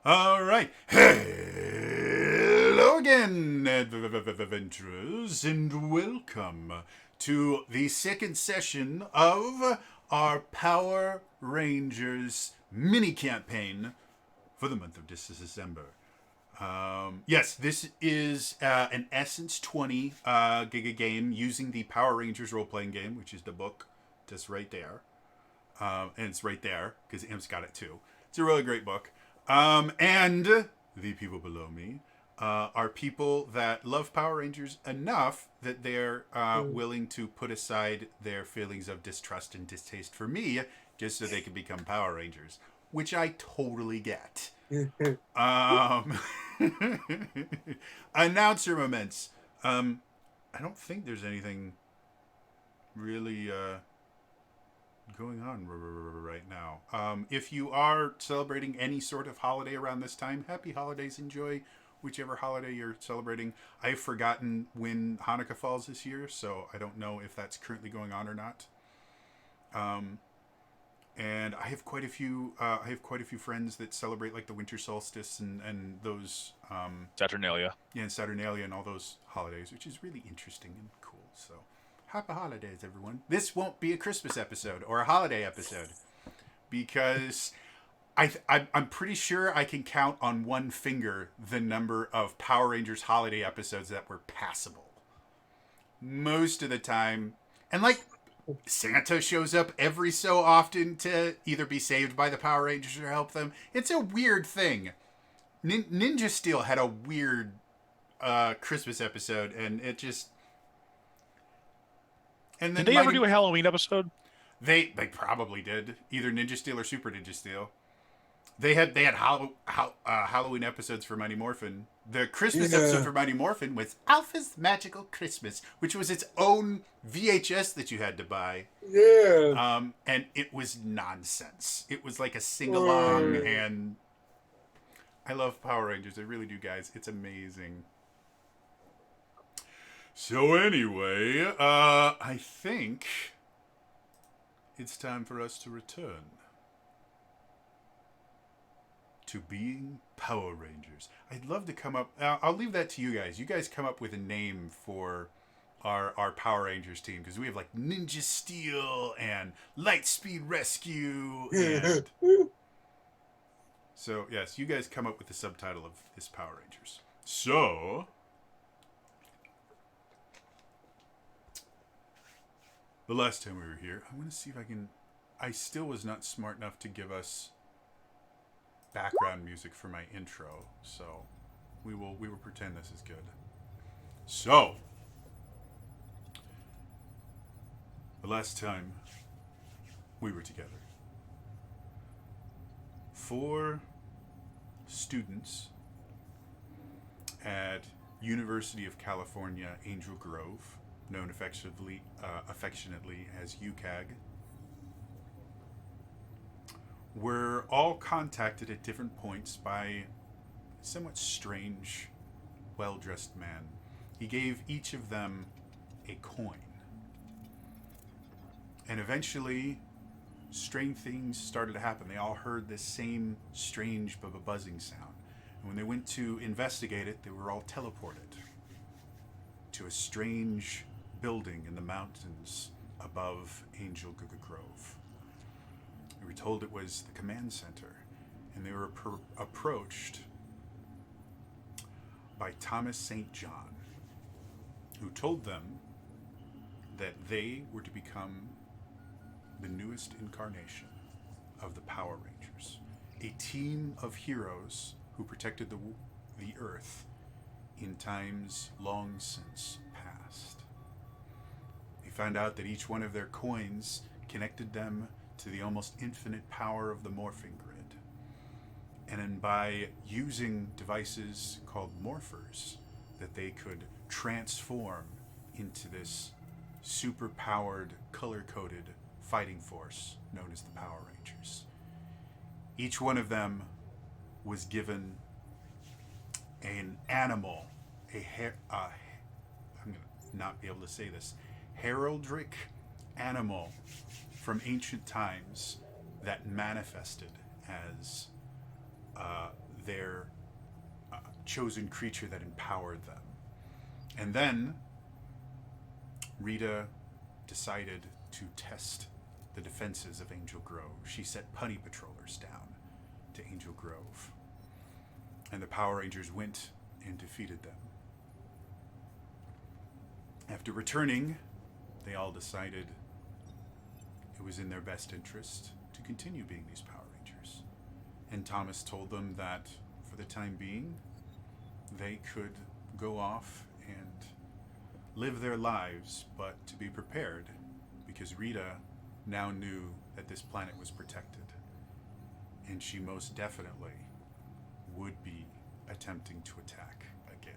All right. Hello again, adventurers, and welcome to the second session of our Power Rangers mini campaign for the month of December. Yes, this is an Essence 20 Giga game using the Power Rangers role playing game, which is the book just right there. And it's right there because Imp's got it too. It's a really great book. And the people below me are people that love Power Rangers enough that they're willing to put aside their feelings of distrust and distaste for me just so they can become Power Rangers, which I totally get. Announcer moments. I don't think there's anything really going on right now. If you are celebrating any sort of holiday around this time, happy holidays. Enjoy whichever holiday you're celebrating. I've forgotten when Hanukkah falls this year, so I don't know if that's currently going on or not. And I have quite a few. I have quite a few friends that celebrate like the winter solstice and those. Saturnalia. Yeah, and Saturnalia and all those holidays, which is really interesting and cool. So, happy holidays, everyone. This won't be a Christmas episode or a holiday episode because I'm pretty sure I can count on one finger the number of Power Rangers holiday episodes that were passable. Most of the time, and like Santa shows up every so often to either be saved by the Power Rangers or help them. It's a weird thing. Ninja Steel had a weird Christmas episode, and it just. And Did then they ever Mighty. do a Halloween episode? They probably did either Ninja Steel or Super Ninja Steel. They had Halloween episodes for Mighty Morphin. The Christmas episode for Mighty Morphin was Alpha's Magical Christmas, which was its own VHS that you had to buy. Yeah. And it was nonsense. It was like a sing along, and I love Power Rangers. I really do, guys. It's amazing. So anyway, I think it's time for us to return to being Power Rangers. I'd love to come up. I'll leave that to you guys. You guys come up with a name for our Power Rangers team because we have like Ninja Steel and Lightspeed Rescue and. So yes, you guys come up with the subtitle of this Power Rangers. So. The last time we were here, I'm going to see if I can. I still was not smart enough to give us background music for my intro, so we will pretend this is good. So, the last time we were together, 4 students at University of California, Angel Grove, known affectionately as UCAG, were all contacted at different points by a somewhat strange, well-dressed man. He gave each of them a coin. And eventually, strange things started to happen. They all heard this same strange buzzing sound. And when they went to investigate it, they were all teleported to a strange building in the mountains above Angel Grove. We were told it was the command center, and they were approached by Thomas St. John, who told them that they were to become the newest incarnation of the Power Rangers, a team of heroes who protected the Earth in times long since past. They found out that each one of their coins connected them to the almost infinite power of the morphing grid. And then by using devices called morphers, that they could transform into this super-powered, color-coded fighting force known as the Power Rangers. Each one of them was given an animal, I'm going to not be able to say this, heraldic animal from ancient times that manifested as their chosen creature that empowered them. And then Rita decided to test the defenses of Angel Grove. She sent punny patrollers down to Angel Grove. And the Power Rangers went and defeated them. After returning, they all decided it was in their best interest to continue being these Power Rangers. And Thomas told them that for the time being, they could go off and live their lives, but to be prepared, because Rita now knew that this planet was protected. And she most definitely would be attempting to attack again.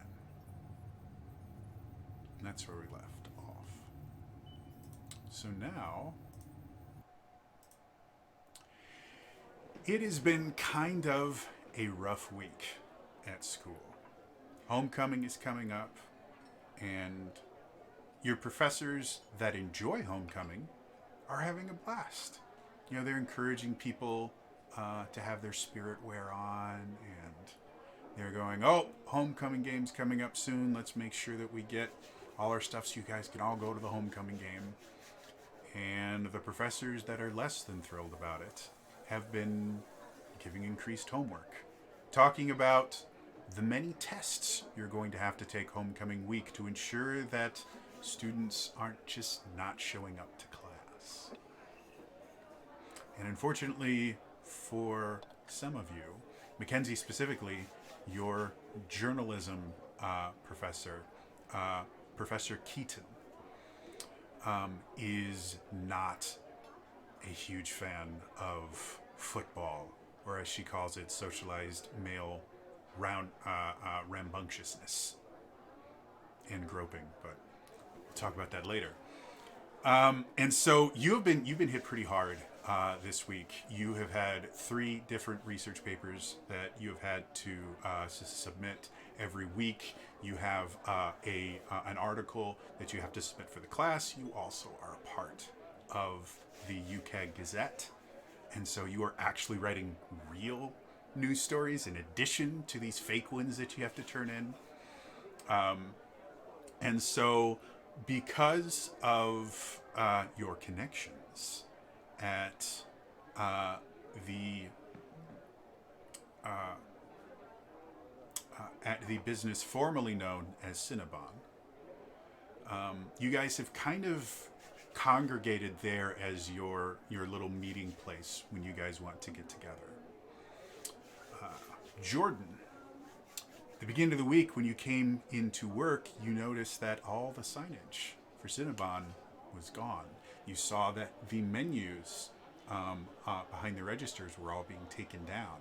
And that's where we left off. So now, it has been kind of a rough week at school. Homecoming is coming up, and your professors that enjoy homecoming are having a blast. You know, they're encouraging people to have their spirit wear on, and they're going, oh, homecoming game's coming up soon. Let's make sure that we get all our stuff so you guys can all go to the homecoming game. And the professors that are less than thrilled about it have been giving increased homework, talking about the many tests you're going to have to take homecoming week to ensure that students aren't just not showing up to class. And unfortunately for some of you, Mackenzie specifically, your journalism professor, Professor Keaton, is not a huge fan of football, or as she calls it, socialized male rambunctiousness and groping. But we'll talk about that later. And so you've been hit pretty hard this week. You have had 3 different research papers that you have had to submit every week. You have an article that you have to submit for the class. You also are a part of the UK Gazette, and so you are actually writing real news stories in addition to these fake ones that you have to turn in. And so, because of your connections at the business formerly known as Cinnabon, you guys have kind of congregated there as your little meeting place when you guys want to get together. Jordan, at the beginning of the week when you came into work, you noticed that all the signage for Cinnabon was gone. You saw that the menus behind the registers were all being taken down.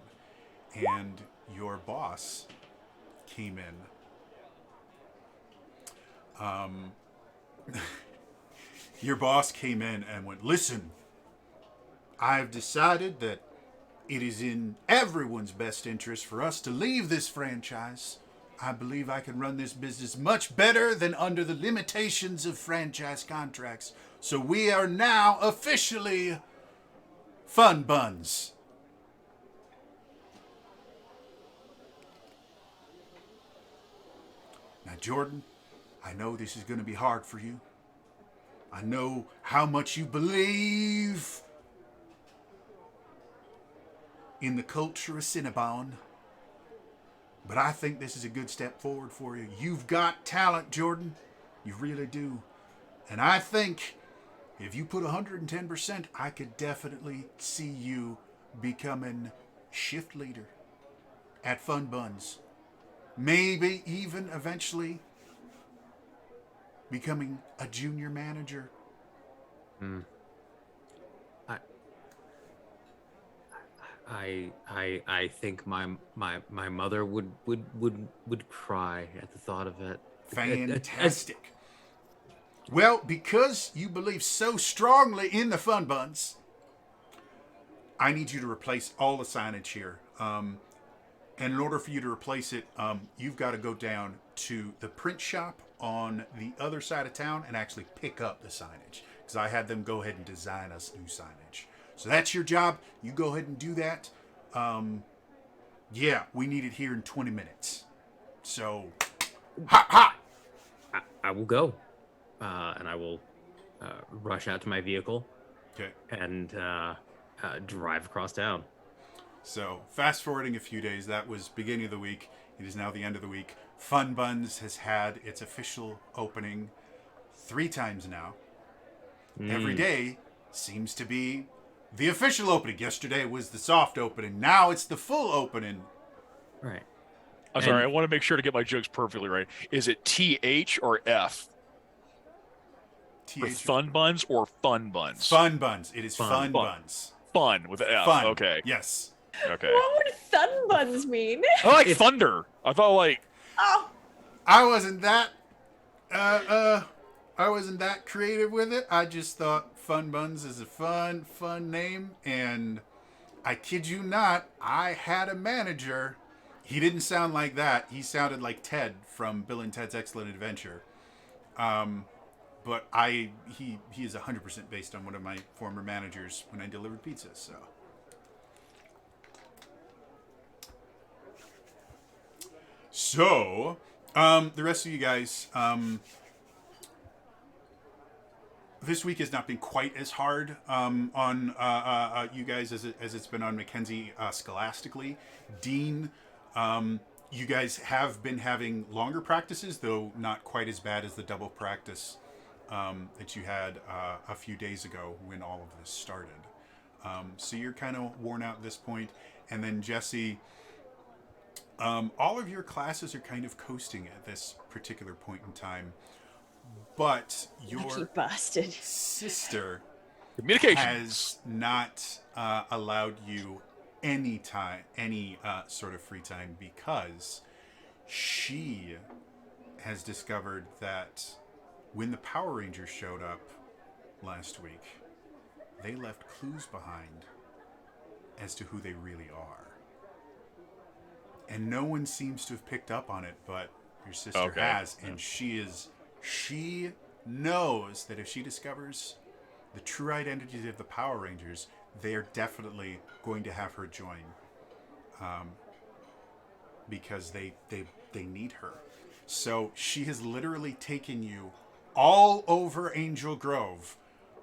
And your boss came in. Your boss came in and went, listen, I've decided that it is in everyone's best interest for us to leave this franchise. I believe I can run this business much better than under the limitations of franchise contracts. So we are now officially Fun Buns. Now, Jordan, I know this is going to be hard for you. I know how much you believe in the culture of Cinnabon, but I think this is a good step forward for you. You've got talent, Jordan. You really do. And I think if you put 110%, I could definitely see you becoming shift leader at Fun Buns. Maybe even eventually becoming a junior manager. I think my mother would cry at the thought of it. Fantastic. Well, because you believe so strongly in the Fun Buns, I need you to replace all the signage here. And in order for you to replace it, you've got to go down to the print shop on the other side of town and actually pick up the signage, because I had them go ahead and design us new signage. So that's your job. You go ahead and do that. Yeah, we need it here in 20 minutes. So, ha! I will go, and I will rush out to my vehicle Okay. and drive across town. So, fast forwarding a few days, that was beginning of the week. It is now the end of the week. Fun Buns has had its official opening 3 times now. Every day seems to be the official opening. Yesterday was the soft opening. Now it's the full opening. Right. I'm sorry. I want to make sure to get my jokes perfectly right. Is it TH or F? For Fun Buns or Fun Buns? Fun Buns. It is Fun Fun. Buns. Fun with an F. Fun. Okay. Yes. Okay. What would Thun Buns mean? I like thunder. I thought like. Oh, I wasn't that I wasn't that creative with it. I just thought Fun Buns is a fun name, and I kid you not, I had a manager. He didn't sound like that. He sounded like Ted from Bill and Ted's Excellent Adventure. But he is 100% based on one of my former managers when I delivered pizzas. So, the rest of you guys, this week has not been quite as hard on you guys as it's been on Mackenzie scholastically. Dean, you guys have been having longer practices, though not quite as bad as the double practice that you had a few days ago when all of this started. So you're kind of worn out at this point. And then Jesse, all of your classes are kind of coasting at this particular point in time. But your lucky bastard. sister Communications. has not allowed you any time, any sort of free time, because she has discovered that when the Power Rangers showed up last week, they left clues behind as to who they really are. And no one seems to have picked up on it, but your sister has, and she knows that if she discovers the true identity of the Power Rangers, they are definitely going to have her join, because they need her. So she has literally taken you all over Angel Grove.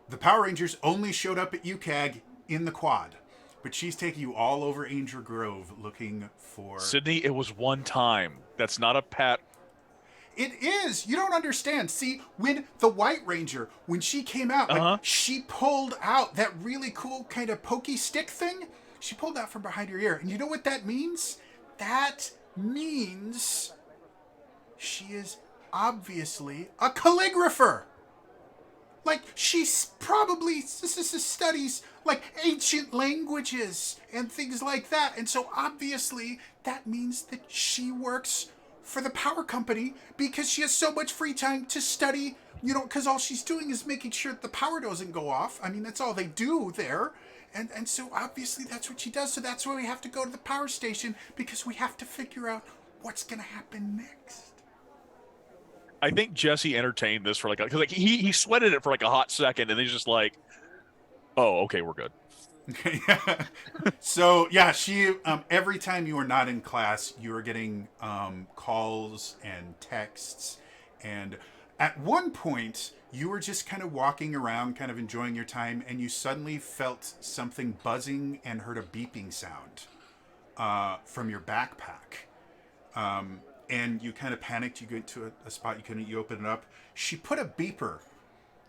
The Power Rangers only showed up at UCAG in the quad, but she's taking you all over Angel Grove looking for... Sydney, it was one time. That's not a pat. It is. You don't understand. See, when the White Ranger, when she came out, like, she pulled out that really cool kind of pokey stick thing. She pulled that from behind her ear. And you know what that means? That means she is obviously a calligrapher. Like, she probably studies, like, ancient languages and things like that. And so, obviously, that means that she works for the power company because she has so much free time to study, because all she's doing is making sure that the power doesn't go off. I mean, that's all they do there. And so, obviously, that's what she does. So that's why we have to go to the power station, because we have to figure out what's going to happen next. I think Jesse entertained this for because he sweated it for like a hot second, and he's just like, "Oh, okay, we're good." Okay. So yeah, she every time you are not in class, you are getting calls and texts, and at one point you were just kind of walking around, kind of enjoying your time, and you suddenly felt something buzzing and heard a beeping sound from your backpack. And you kind of panicked. You get to a spot you open it up. She put a beeper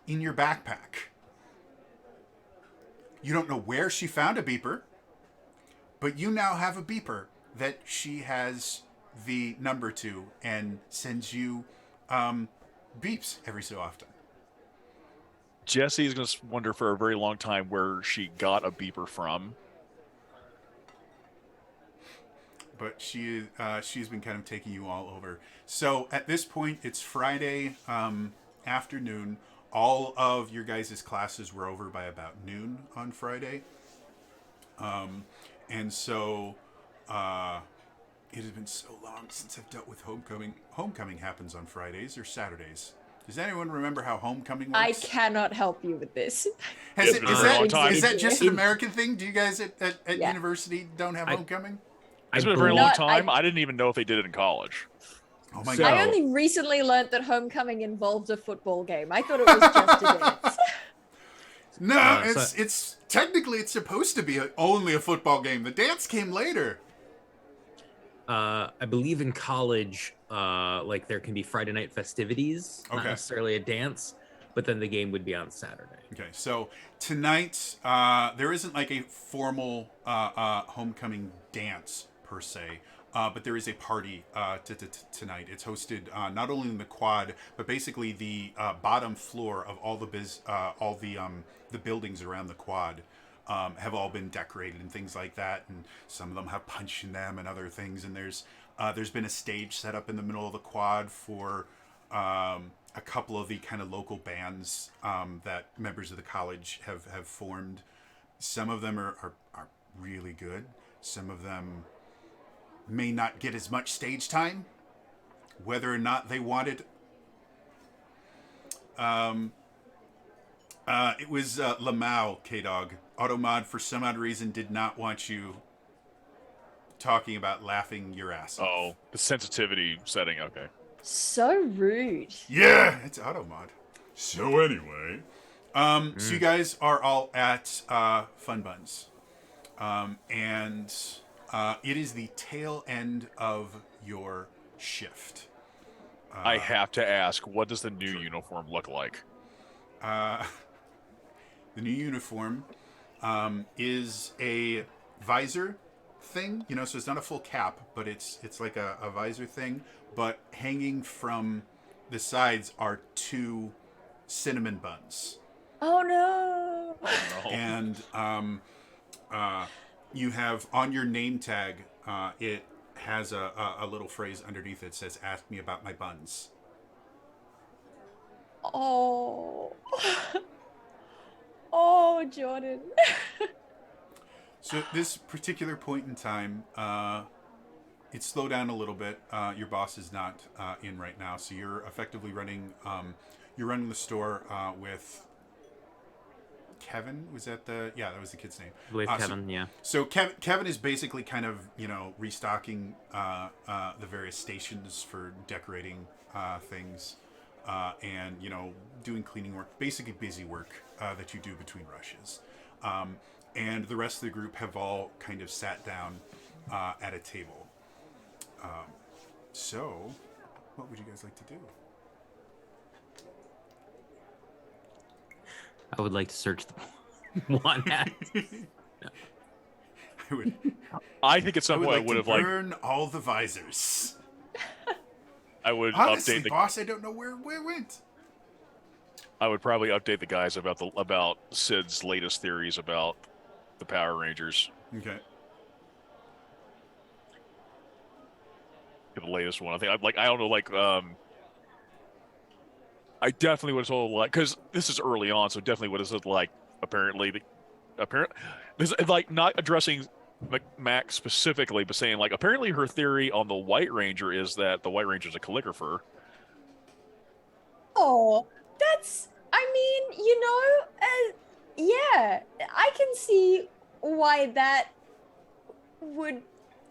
in your backpack. You don't know where she found a beeper, but you now have a beeper that she has the number to and sends you beeps every so often. Jesse is going to wonder for a very long time where she got a beeper from. But she's been kind of taking you all over. So at this point, it's Friday afternoon. All of your guys' classes were over by about noon on Friday. And so it has been so long since I've dealt with homecoming. Homecoming happens on Fridays or Saturdays. Does anyone remember how homecoming works? I cannot help you with this. Is that just an American thing? Do you guys at university don't have homecoming? I It's been a very long Not- I- time. I didn't even know if they did it in college. Oh my So- god. I only recently learnt that homecoming involved a football game. I thought it was just a dance. No, so- it's technically it's supposed to be only a football game. The dance came later. I believe in college, like there can be Friday night festivities, not Okay. necessarily a dance, but then the game would be on Saturday. Okay, so tonight there isn't like a formal homecoming dance per se, but there is a party tonight. It's hosted not only in the quad, but basically the bottom floor of all the buildings around the quad. Have all been decorated and things like that, and some of them have punch in them and other things. And there's been a stage set up in the middle of the quad for a couple of the kind of local bands that members of the college have formed. Some of them are really good. Some of them may not get as much stage time, whether or not they wanted. It was Lamau, K-Dog. Automod, for some odd reason, did not want you talking about laughing your ass off. Oh, the sensitivity setting. Okay. So rude. Yeah, it's Automod. So anyway, so you guys are all at Fun Buns, and it is the tail end of your shift. I have to ask, what does the new uniform look like? The new uniform is a visor thing, so it's not a full cap, but it's like a visor thing, but hanging from the sides are 2 cinnamon buns. Oh no. Oh. And you have on your name tag, it has a little phrase underneath it that says, "Ask me about my buns." Oh. Oh, Jordan. So at this particular point in time, it's slowed down a little bit. Your boss is not in right now, so you're effectively running. You're running the store with Kevin. Was that that was the kid's name? I believe Kevin, yeah. So Kevin is basically kind of restocking the various stations for decorating things, and doing cleaning work, basically busy work that you do between rushes. And the rest of the group have all kind of sat down at a table. So, what would you guys like to do? I would like to search the one hat. I think at some point I like would to have burn all the visors. I would Honestly, update the boss, I don't know where it went. I would probably update the guys about Sid's latest theories about the Power Rangers. Okay. The latest one. I think I don't know, I definitely would have told, because this is early on, so definitely would have said, this is like not addressing Mac specifically, but saying apparently her theory on the White Ranger is that the White Ranger is a calligrapher. Oh, yeah, I can see why that would.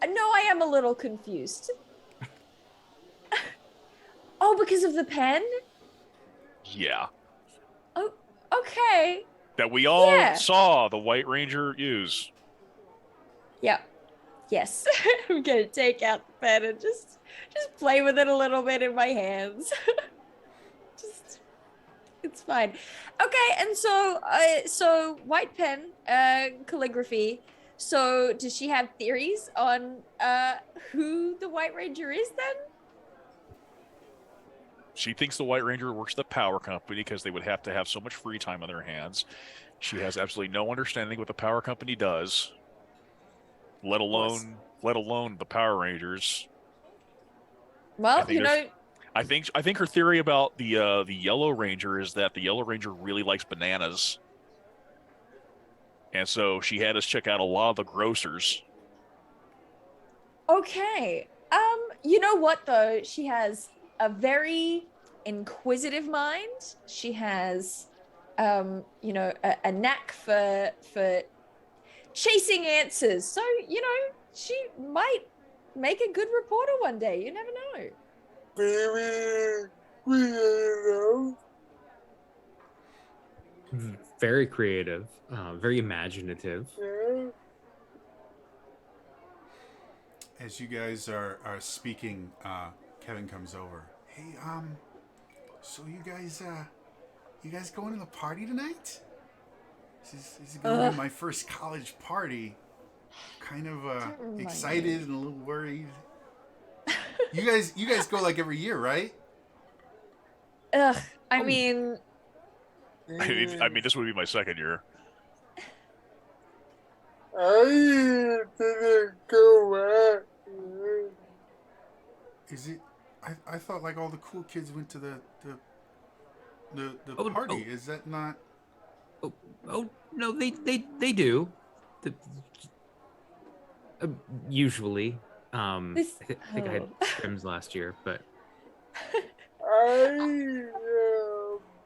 No, I am a little confused. Oh, because of the pen? Yeah. Oh, okay. That we all Yeah. saw the White Ranger use. Yeah. Yes. I'm gonna take out the pen and just play with it a little bit in my hands. It's fine. Okay, and so white pen, calligraphy. So does she have theories on who the White Ranger is then? She thinks the White Ranger works at the power company because they would have to have so much free time on their hands. She has absolutely no understanding what the power company does, let alone the Power Rangers. Well, I think her theory about the Yellow Ranger is that the Yellow Ranger really likes bananas, and so she had us check out a lot of the grocers. Okay. You know what though? She has a very inquisitive mind. She has a knack for chasing answers. So, you know, she might make a good reporter one day. You never know. Very creative, very imaginative. As you guys are speaking, Kevin comes over. Hey, so you guys going to the party tonight? This is going to be my first college party. Kind of Don't remind excited me. and a little worried. You guys go like every year, right? Ugh. I Oh. mean, I mean, this would be my second year. I didn't go out. Is it? I thought like all the cool kids went to the Oh, party. oh. Is that not? Oh no, they do. The, usually, This- I think I had trims last year, but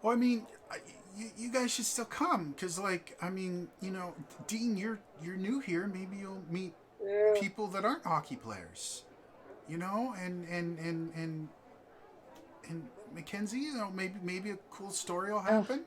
Well, I mean, you guys should still come because, like, I mean, you know, Dean, you're new here. Maybe you'll meet people that aren't hockey players. You know, and Mackenzie, you know, maybe a cool story will happen.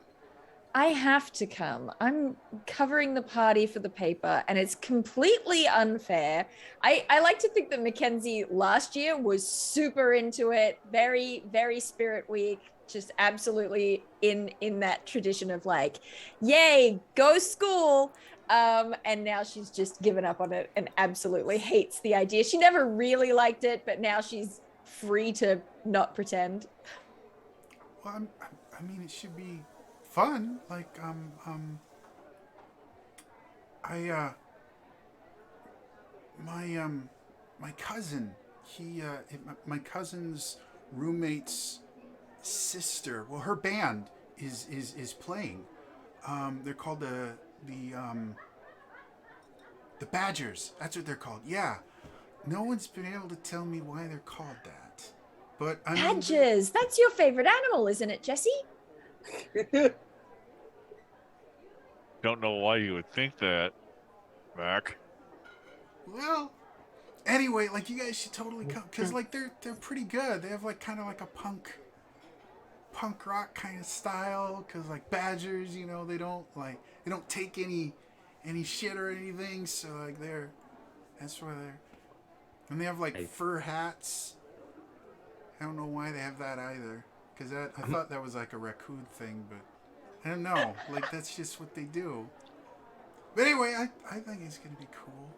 I have to come. I'm covering the party for the paper, and it's completely unfair. I like to think that Mackenzie last year was super into it, very, very Spirit Week, just absolutely in that tradition of like, yay, go school. And now she's just given up on it and absolutely hates the idea. She never really liked it, but now she's free to not pretend. Well, I mean, it should be fun. Like, my cousin, my cousin's roommate's sister. Well, her band is playing. They're called the Badgers. That's what they're called. Yeah. No one's been able to tell me why they're called that. But I mean, Badgers, that's your favorite animal, isn't it, Jesse? Don't know why you would think that, Mac. well, anyway, like you guys should totally come because like they're pretty good. They have like kind of like a punk rock kind of style because like Badgers, you know, they don't take any shit or anything. So like that's why they're, and they have like fur hats. I don't know why they have that either because I thought that was like a raccoon thing, but I don't know. Like that's just what they do. But anyway, I think it's gonna be cool.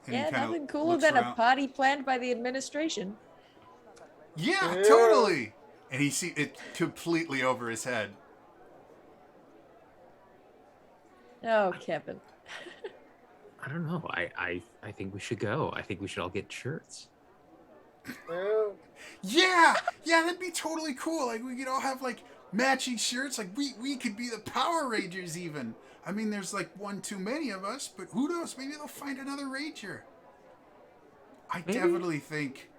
And he Yeah, kinda nothing cooler looks than around. a party planned by the administration. Yeah, totally. And he see it completely over his head. Oh, Kevin. I don't know. I think we should go. I think we should all get shirts. Yeah, that'd be totally cool. Like we could all have like matching shirts. Like we could be the Power Rangers even. I mean, there's like one too many of us, but who knows? Maybe they'll find another Ranger. I Maybe. definitely think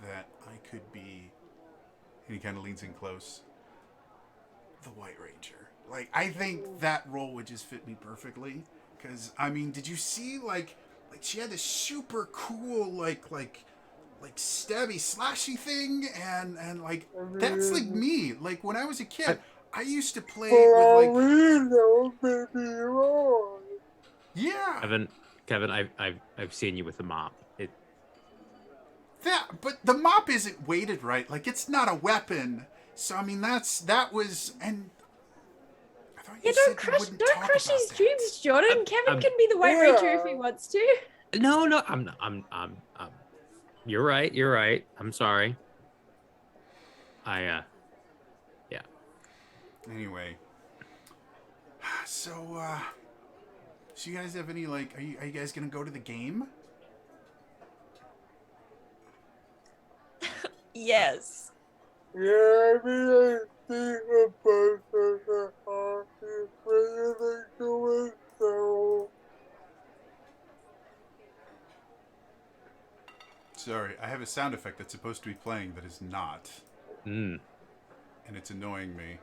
that I could be. And he kind of leans in close. The White Ranger. Like I think that role would just fit me perfectly. Because I mean, did you see like she had this super cool like stabby slashy thing and like that's like me. Like when I was a kid, I used to play with like yeah. Kevin, I've seen you with a mop. But the mop isn't weighted right. Like it's not a weapon. So I mean that was and I thought Yeah, you don't said you crush wouldn't don't talk crush about his that. dreams, Jordan. Kevin can be the White Ranger if he wants to. No, I'm you're right. I'm sorry. Yeah. Anyway, so you guys have any like? Are you guys gonna go to the game? Yes. Yeah, I mean, I think about the hockey player doing so. Sorry, I have a sound effect that's supposed to be playing that is not, and it's annoying me.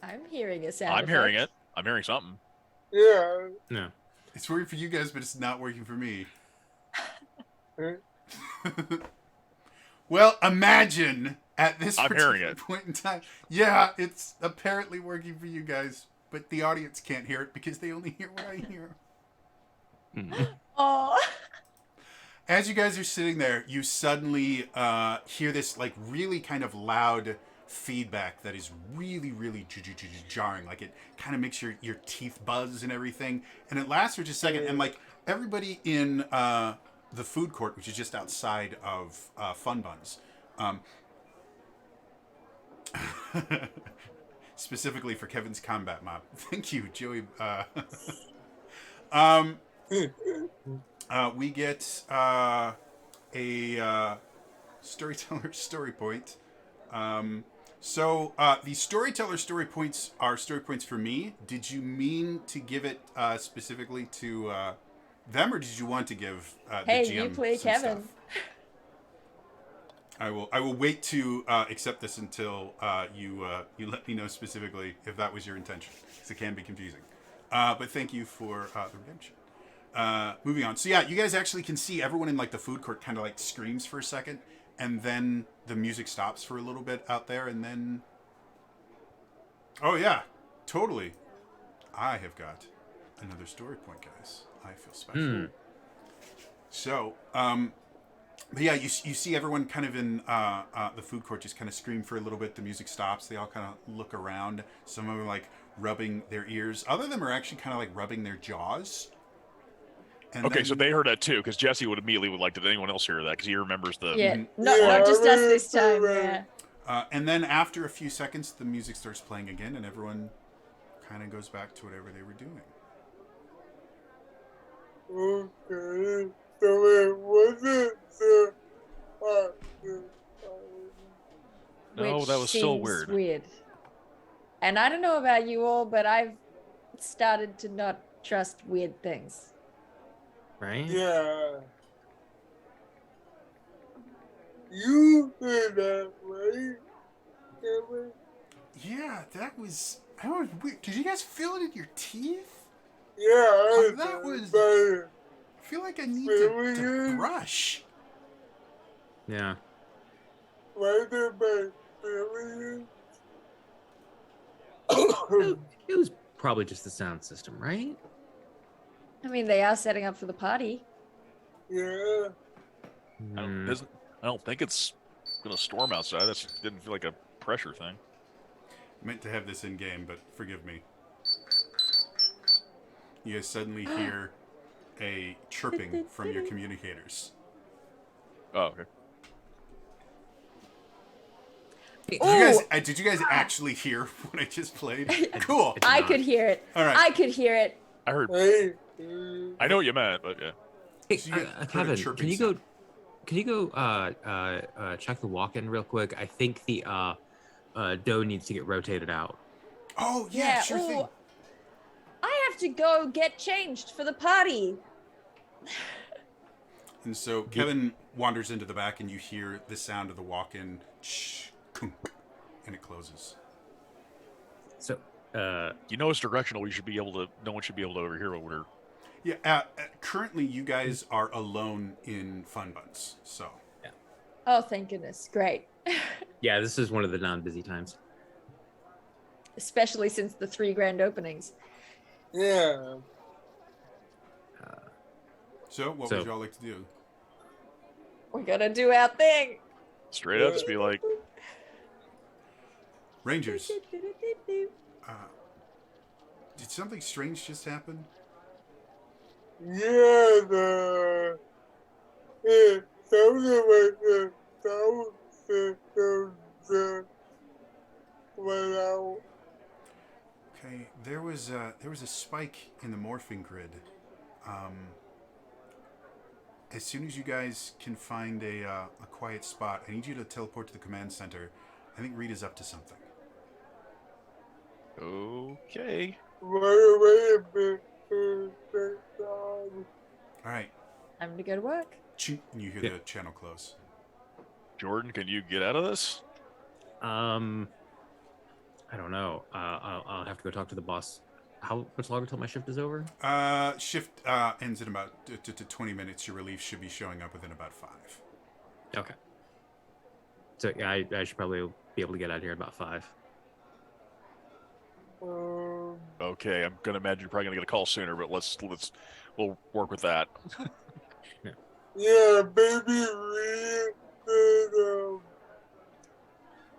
I'm hearing a sound. I'm hearing it. I'm hearing something. Yeah. No. It's working for you guys, but it's not working for me. Well, imagine at this I'm hearing particular it. point in time. Yeah, it's apparently working for you guys, but the audience can't hear it because they only hear what I hear. Oh. As you guys are sitting there, you suddenly hear this like really kind of loud feedback that is really, really jarring. Like it kind of makes your teeth buzz and everything. And it lasts for just a second. And like everybody in the food court, which is just outside of Fun Buns, specifically for Kevin's combat mob. Thank you, Joey. We get a storyteller story point. The storyteller story points are story points for me. Did you mean to give it specifically to them, or did you want to give Hey, the GM you play some Kevin. stuff? I will wait to accept this until you let me know specifically if that was your intention, because it can be confusing. But thank you for the redemption. Moving on. So yeah, you guys actually can see everyone in like the food court kind of like screams for a second, and then the music stops for a little bit out there, and then oh yeah, totally. I have got another story point, guys. I feel special. So, but yeah, you see everyone kind of in the food court just kind of scream for a little bit. The music stops. They all kind of look around. Some of them are like rubbing their ears. Other of them are actually kind of like rubbing their jaws. And Okay, then, so they heard that too, because Jesse would like, did anyone else hear that? Because he remembers the. Yeah, Mm-hmm. not just us this time. Yeah. And then after a few seconds, the music starts playing again, and everyone kind of goes back to whatever they were doing. Okay. So it wasn't the No, Which that was still seems weird. And I don't know about you all, but I've started to not trust weird things. Right? Yeah. You heard that, right? Kevin? Yeah, that was weird. Did you guys feel it in your teeth? Yeah, That was. better. I feel like I need to Really? brush. Yeah. Right there, my experience. It was probably just the sound system, right? I mean, they are setting up for the party. Yeah. I don't think it's gonna storm outside. That didn't feel like a pressure thing. Meant to have this in game, but forgive me. You guys suddenly hear a chirping from your communicators. Oh, okay. Did you guys actually hear what I just played? Cool. It's I not. could hear it. All right. I could hear it. I heard. Hey. I know what you meant, but yeah. Hey, So you heard a Kevin, chirping can you sound. go? Can you go check the walk-in real quick? I think the dough needs to get rotated out. Oh yeah, sure thing. I have to go get changed for the party. And so Kevin wanders into the back, and you hear the sound of the walk-in, and it closes. So, You know it's directional. No one should be able to overhear what we're. Yeah. Currently, you guys are alone in Fun Buns, so. Oh, thank goodness. Great. yeah, this is one of the non-busy times. Especially since the 3 grand openings. Yeah. So, what would y'all like to do? We're going to do our thing. Straight up, just be like, Rangers, did something strange just happen? Yeah, it sounded like the sound system went out. Okay, there was a spike in the morphing grid. As soon as you guys can find a quiet spot, I need you to teleport to the command center. I think Rita's up to something. okay. Wait a minute. All right. Time to go to work. Chink, and you hear the channel close. Jordan, can you get out of this? I don't know. I'll have to go talk to the boss. how much longer till my shift is over? Shift ends in about 20 minutes. Your relief should be showing up within about 5. Okay. So yeah, I should probably be able to get out of here in about 5. Okay, I'm gonna imagine you're probably gonna get a call sooner, but we'll work with that. Yeah, baby, read.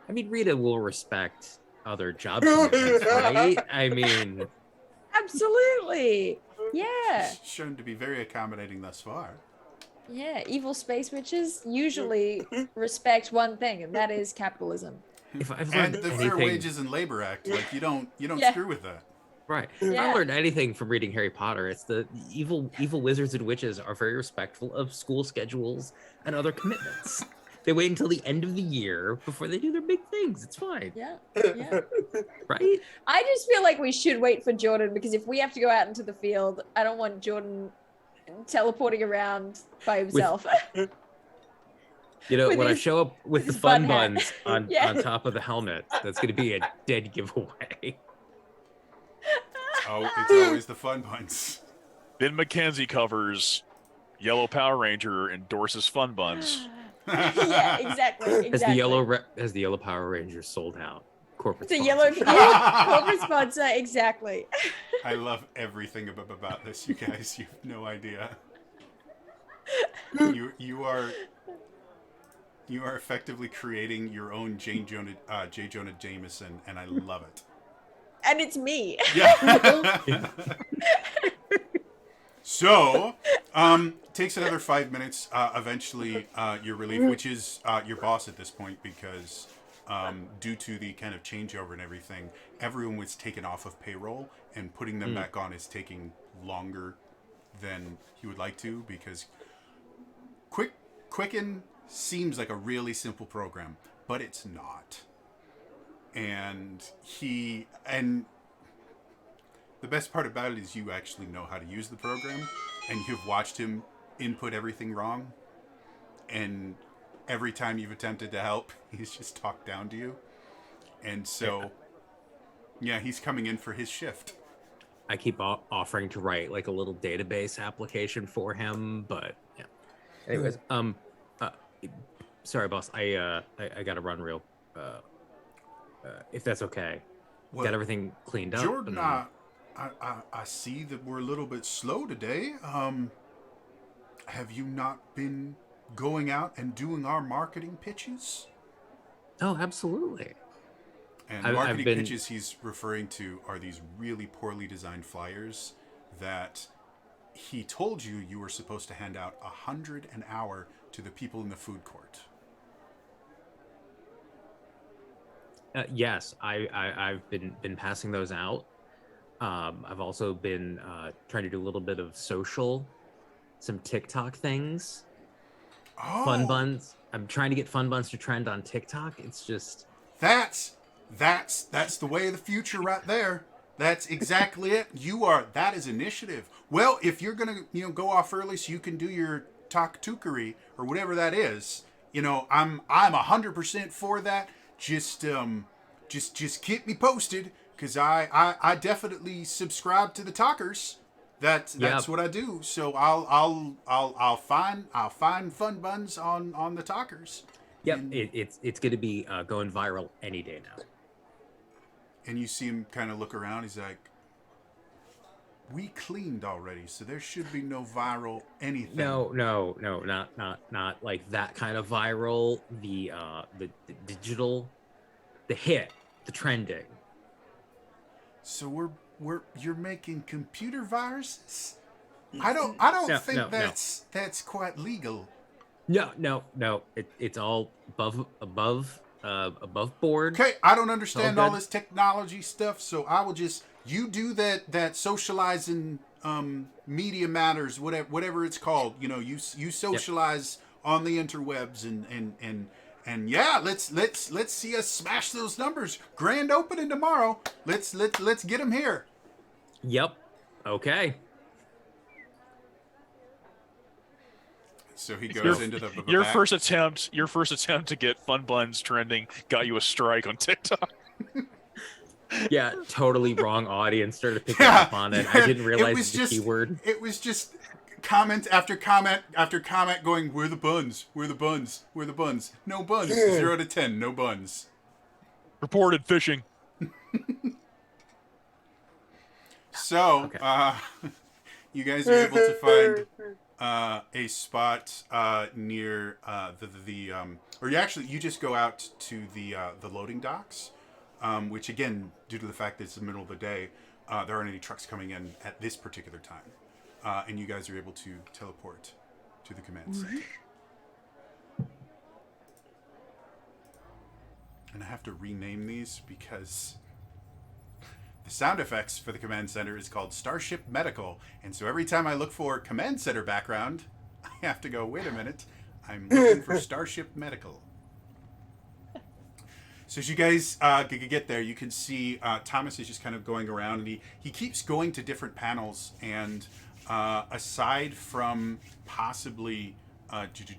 I mean, Rita will respect other job commitments, right? I mean, Absolutely. Yeah. Shown to be very accommodating thus far. Yeah. Evil space witches usually respect one thing, and that is capitalism. if I've And learned the Fair anything, Wages and Labor Act, like you don't Yeah. screw with that. right? If Yeah. I learned anything from reading Harry Potter, it's the evil wizards and witches are very respectful of school schedules and other commitments. They wait until the end of the year before they do their big things. It's fine, Yeah. Yeah. right? I just feel like we should wait for Jordan because if we have to go out into the field, I don't want Jordan teleporting around by himself. You know, With when I his- show up with the his fun bun hat. buns on, Yeah. on top of the helmet, that's going to be a dead giveaway. Oh, it's always the fun ones. Ben McKenzie covers Yellow Power Ranger endorses Fun Buns. Yeah, exactly. As the yellow Power Rangers sold out, corporate. The sponsorship. corporate sponsor, exactly. I love everything about this, you guys. You have no idea. You are effectively creating your own J. Jonah Jameson, and I love it. And it's me. Yeah. So, takes another 5 minutes. Eventually, your relief, which is your boss at this point, because due to the kind of changeover and everything, everyone was taken off of payroll, and putting them back on is taking longer than he would like to, because Quicken seems like a really simple program, but it's not. And the best part about it is you actually know how to use the program, and you've watched him input everything wrong, and every time you've attempted to help, he's just talked down to you. And so, yeah, he's coming in for his shift. I keep offering to write like a little database application for him, but yeah. Anyways, sorry, boss. I gotta run real. If that's okay. Well, Got everything cleaned up. Jordan, and- I see that we're a little bit slow today. Have you not been going out and doing our marketing pitches? Oh, absolutely. And I've marketing been- pitches he's referring to are these really poorly designed flyers that he told you were supposed to hand out 100 an hour to the people in the food court. Yes, I've been passing those out. I've also been trying to do a little bit of some TikTok things. Oh, Fun buns. I'm trying to get fun buns to trend on TikTok. It's just That's the way of the future right there. That's exactly it. That is initiative. Well, if you're gonna go off early so you can do your talk-tookery or whatever that is, I'm 100% for that. Just keep me posted, because I definitely subscribe to the talkers. That's what I do. So I'll find fun buns on the talkers. yep. And, It's going to be going viral any day now. and you see him kind of look around. He's like, "We cleaned already, so there should be no viral anything." No, not like that kind of viral. The digital, the hit, the trending. So you're making computer viruses? I don't think no. that's quite legal. No. It's all above board. Okay, I don't understand All all good. this technology stuff, so I will just do that socializing media matters, whatever it's called. You socialize on the interwebs and yeah, let's see us smash those numbers. Grand opening tomorrow. Let's get them here. Yep. Okay. So he goes into the Your back. first attempt to get Fun Buns trending got you a strike on TikTok. Yeah, totally wrong audience. Started picking up on it. I didn't realize was the just, keyword. It was just comment after comment after comment going, "Where the buns? Where the buns? Where the buns? No buns. 0 to 10. No buns." Reported fishing. So, Okay. you guys are able to find a spot near or you just go out to the loading docks, which again, due to the fact that it's the middle of the day, there aren't any trucks coming in at this particular time, and you guys are able to teleport to the command center. And I have to rename these because the sound effects for the command center is called Starship Medical. And so every time I look for command center background, I have to go, wait a minute, I'm looking for Starship Medical. So as you guys get there, you can see Thomas is just kind of going around, and he keeps going to different panels. And aside from possibly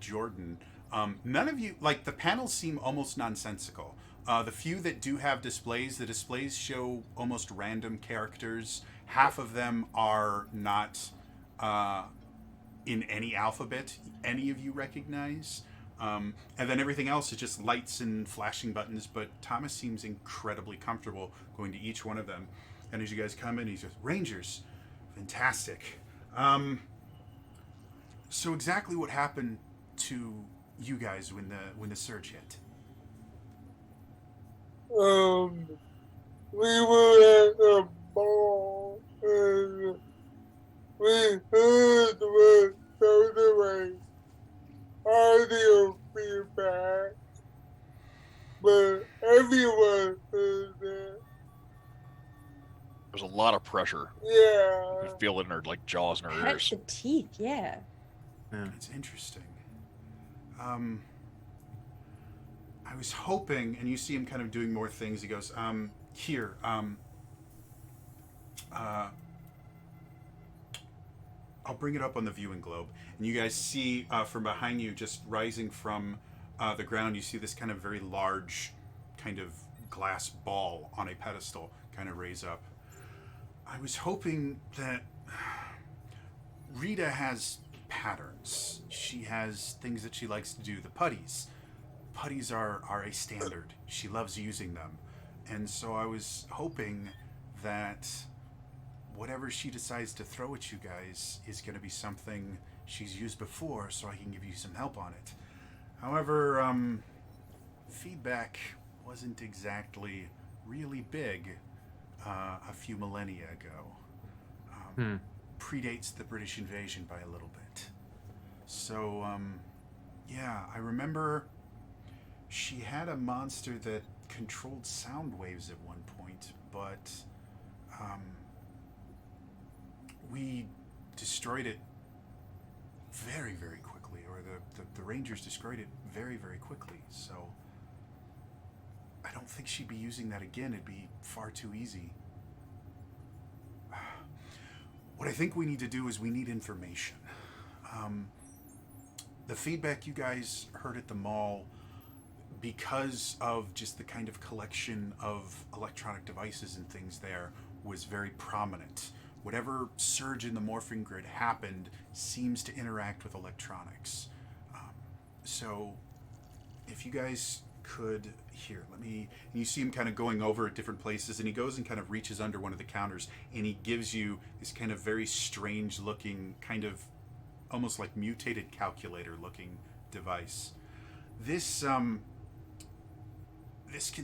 Jordan, none of you, like, the panels seem almost nonsensical. The few that do have displays, the displays show almost random characters. Half of them are not in any alphabet any of you recognize. And then everything else is just lights and flashing buttons. But Thomas seems incredibly comfortable going to each one of them. And as you guys come in, he says, "Rangers, fantastic." So exactly what happened to you guys when the surge hit? We were at a ball and we heard the soda audio feedback, but everyone heard it. There's a lot of pressure. Yeah. You can feel it in her like jaws in her Hurts ears. the teeth, yeah. It's interesting. I was hoping, and you see him kind of doing more things. He goes, here, I'll bring it up on the viewing globe. And you guys see from behind you, just rising from the ground, you see this kind of very large kind of glass ball on a pedestal kind of raise up. I was hoping that Rita has patterns. She has things that she likes to do. The putties. Putties are a standard. She loves using them. And so I was hoping that whatever she decides to throw at you guys is going to be something she's used before, so I can give you some help on it. However, feedback wasn't exactly really big a few millennia ago. Predates the British invasion by a little bit. So, yeah, I remember she had a monster that controlled sound waves at one point, but we destroyed it very, very quickly, or the Rangers destroyed it very, very quickly. So I don't think she'd be using that again. It'd be far too easy. What I think we need to do is we need information. The feedback you guys heard at the mall, because of just the kind of collection of electronic devices and things there, was very prominent. Whatever surge in the morphing grid happened seems to interact with electronics. So if you guys could, here, let me, and you see him kind of going over at different places, and he goes and kind of reaches under one of the counters, and he gives you this kind of very strange looking, kind of almost like mutated calculator looking device. This can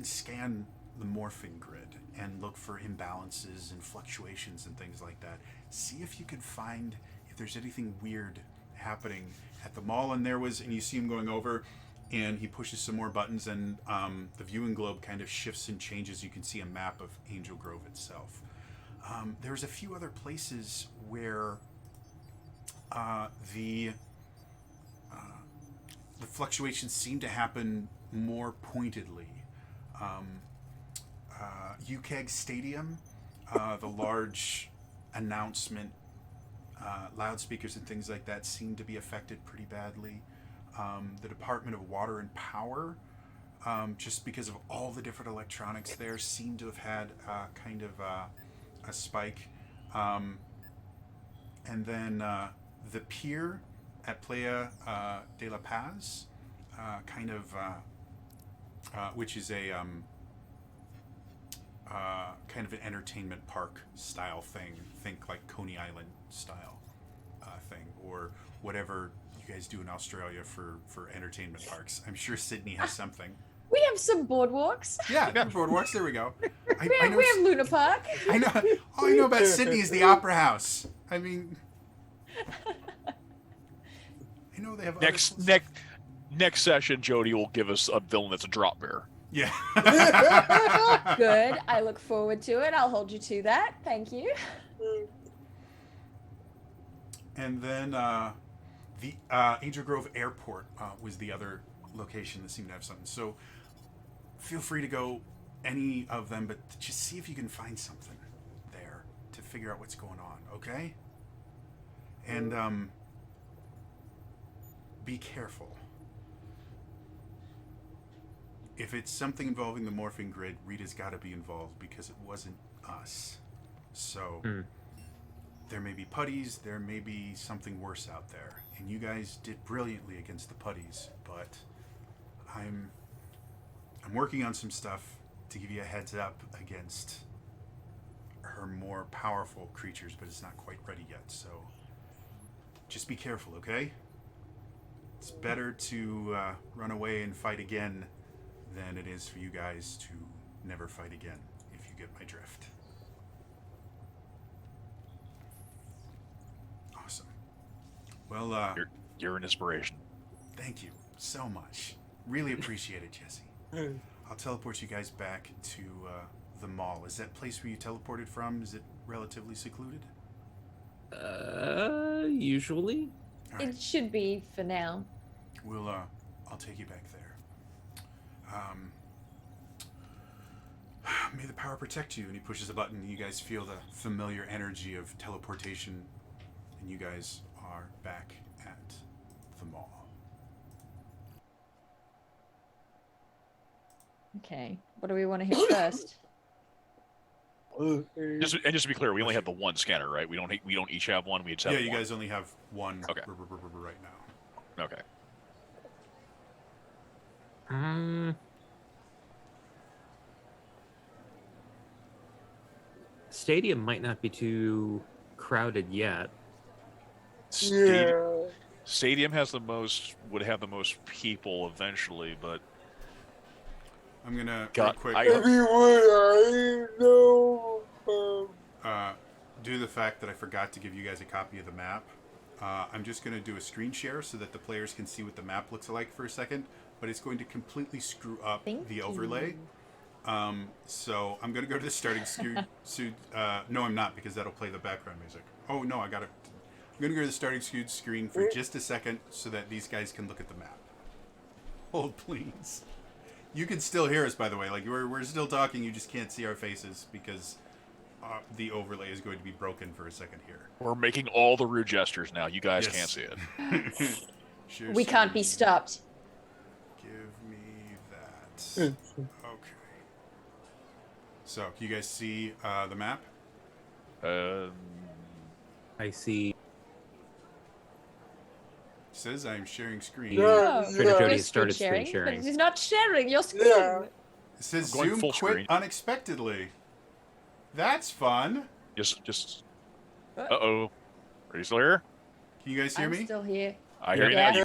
scan the morphing grid and look for imbalances and fluctuations and things like that. See if you can find if there's anything weird happening at the mall. And you see him going over, and he pushes some more buttons, and the viewing globe kind of shifts and changes. You can see a map of Angel Grove itself. There's a few other places where the fluctuations seem to happen more pointedly. UKEG Stadium, the large announcement loudspeakers and things like that seem to be affected pretty badly. The Department of Water and Power, just because of all the different electronics there, seem to have had kind of a spike. And then the pier at Playa de la Paz, which is a kind of an entertainment park style thing. Think like Coney Island style thing, or whatever you guys do in Australia for entertainment parks. I'm sure Sydney has something. We have some boardwalks. Yeah, boardwalks. There we go. We have Luna Park. I know. All I know about Sydney is the Opera House. I mean, I know they have next session. Jody will give us a villain that's a drop bear. Yeah. Good. I look forward to it. I'll hold you to that. Thank you. And then the Angel Grove Airport was the other location that seemed to have something. So feel free to go any of them, but just see if you can find something there to figure out what's going on, okay? And be careful. If it's something involving the morphing grid, Rita's got to be involved because it wasn't us. So there may be putties, there may be something worse out there. And you guys did brilliantly against the putties, but I'm working on some stuff to give you a heads up against her more powerful creatures, but it's not quite ready yet. So just be careful, okay? It's better to run away and fight again than it is for you guys to never fight again, if you get my drift. Awesome. Well, You're an inspiration. thank you so much. Really appreciate it, Jesse. I'll teleport you guys back to the mall. Is that place where you teleported from, is it relatively secluded? Usually. All right. It should be for now. I'll take you back there. May the power protect you. And he pushes a button, and you guys feel the familiar energy of teleportation, and you guys are back at the mall. Okay. What do we want to hit first? Just to be clear, we only have the one scanner, right? We don't each have one. We each have Yeah, you one. guys only have one Okay. right now. Okay. Stadium might not be too crowded yet. Stadium would have the most people eventually, but I'm gonna God, real quick due to the fact that I forgot to give you guys a copy of the map. I'm just gonna do a screen share so that the players can see what the map looks like for a second, but it's going to completely screw up the overlay. So I'm gonna go to the starting screen. No, I'm not, because that'll play the background music. Oh no, I got it. I'm gonna go to the starting screen for just a second so that these guys can look at the map. Hold, please. You can still hear us, by the way. Like we're still talking. You just can't see our faces because the overlay is going to be broken for a second here. we're making all the rude gestures now. You guys Yes. can't see it. Share We can't be screen. stopped. Give me that. Okay. So, can you guys see the map? I see. It says I'm sharing screen. Yeah. Oh, Trader Jody you're started screen But sharing. it is not sharing your screen. Yeah. It says I'm going Zoom full quit screen. unexpectedly. That's fun. Just. Uh-oh. Are you still here? Can you guys hear I'm me? still here. I hear you Yeah. now.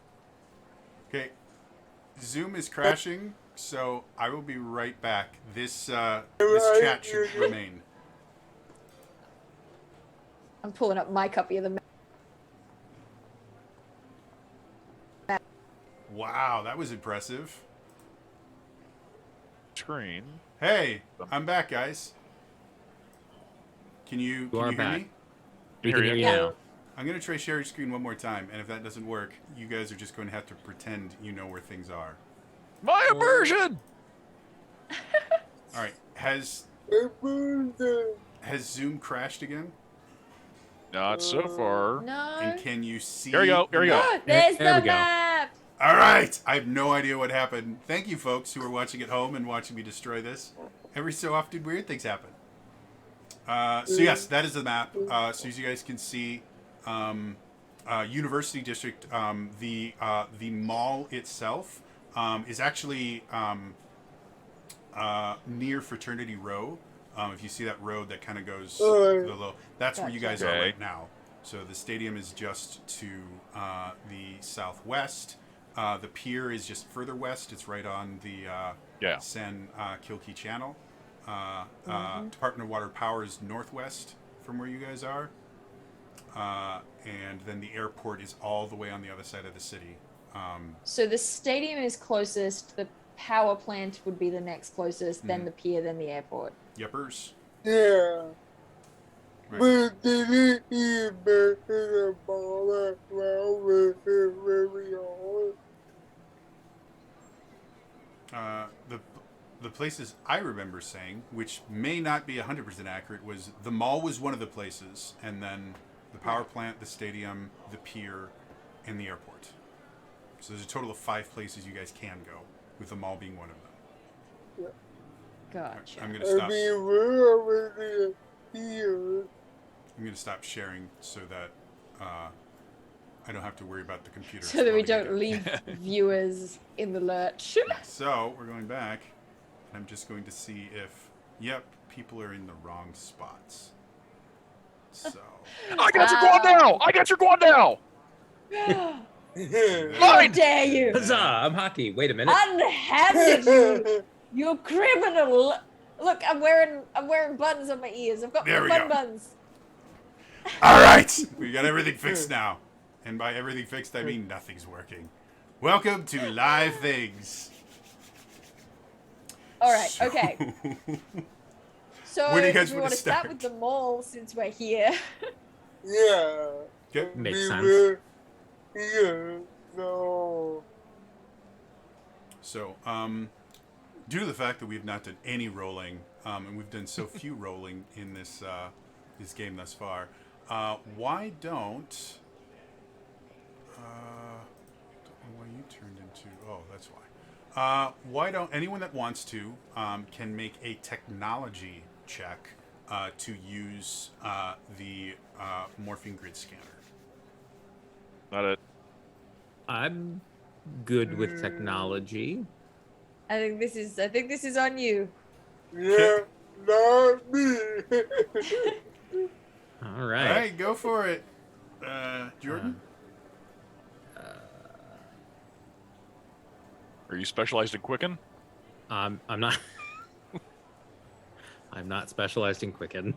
Okay. Zoom is crashing, so I will be right back. This chat should remain. I'm pulling up my copy of the map. Wow, that was impressive. Screen. Hey, I'm back, guys. Can you are hear back. me? We can hear you Yeah. now. I'm going to try sharing screen one more time, and if that doesn't work, you guys are just going to have to pretend you know where things are. My immersion. All right, has Zoom crashed again? Not so far. No. And can you see? Here we go. Here we go. Oh, there's There we the go. map. All right. I have no idea what happened. Thank you, folks, who are watching at home and watching me destroy this. Every so often, weird things happen. So yes, that is the map. So as you guys can see, University District, the mall itself is actually near Fraternity Row. If you see that road that kind of goes that's where you guys are Okay. right now. So the stadium is just to the southwest. The pier is just further west. It's right on the San Kilkee Channel. Department of Water Power is northwest from where you guys are. And then the airport is all the way on the other side of the city. So the stadium is closest. The power plant would be the next closest, then the pier, then the airport. Yepers. Yeah. Right. But did it even better the ball as well with it really hard? The places I remember saying, which may not be 100% accurate, was the mall was one of the places, and then the power plant, the stadium, the pier, and the airport. So there's a total of 5 places you guys can go, with the mall being one of them. Gotcha. I'm gonna stop. we're already here. I'm gonna stop sharing so that I don't have to worry about the computer. So that we exploding don't again. leave viewers in the lurch. So we're going back. I'm just going to see if, yep, people are in the wrong spots. So I got your Guandao! I got your Guandao! How dare you! Huzzah! I'm hockey. Wait a minute. Unhanded you! You criminal! Look, I'm wearing buttons on my ears. I've got There we fun go. buns. all right, we got everything fixed now, and by everything fixed, I mean nothing's working. Welcome to Live Things. All right, okay. So Where do you guys we wanna want to start start? with the mall since we're here. Yeah. Okay. Makes We sense. were here, so. So, due to the fact that we've not done any rolling, and we've done so few rolling in this this game thus far, why don't know why you turned into? Oh, that's why. Why don't anyone that wants to can make a technology check to use the morphine grid scanner? Not it. I'm good with technology. I think this is on you. Yeah, not me. All All right. right, go for it, Jordan. Are you specialized in Quicken? I'm not. I'm not specialized in Quicken.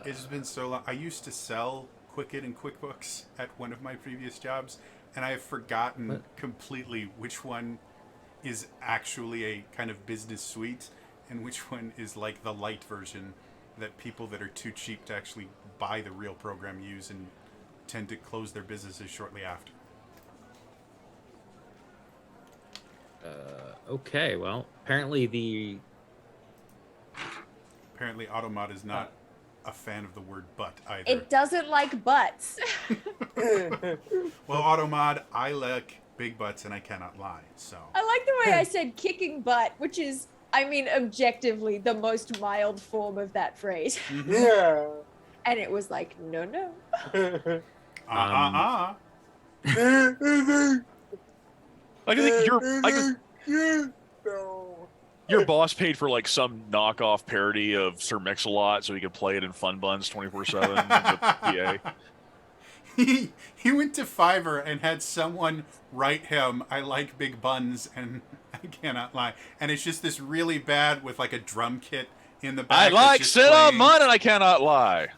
It's been so long. I used to sell Quicken and QuickBooks at one of my previous jobs, and I have forgotten completely which one is actually a kind of business suite and which one is like the light version that people that are too cheap to actually buy the real program use and tend to close their businesses shortly after. Okay. Well, apparently Apparently, Automod is not a fan of the word butt either. It doesn't like butts. Well, Automod, I like big butts and I cannot lie, so... I like the way I said kicking butt, which is, I mean, objectively the most mild form of that phrase. Yeah. And it was like, no. I think No. your boss paid for like some knockoff parody of Sir Mix-a-Lot so he could play it in Fun Buns 24/7. PA. He went to Fiverr and had someone write him, I like big buns and I cannot lie. And it's just this really bad with like a drum kit in the back. I that's like just sit on playing. mud and I cannot lie.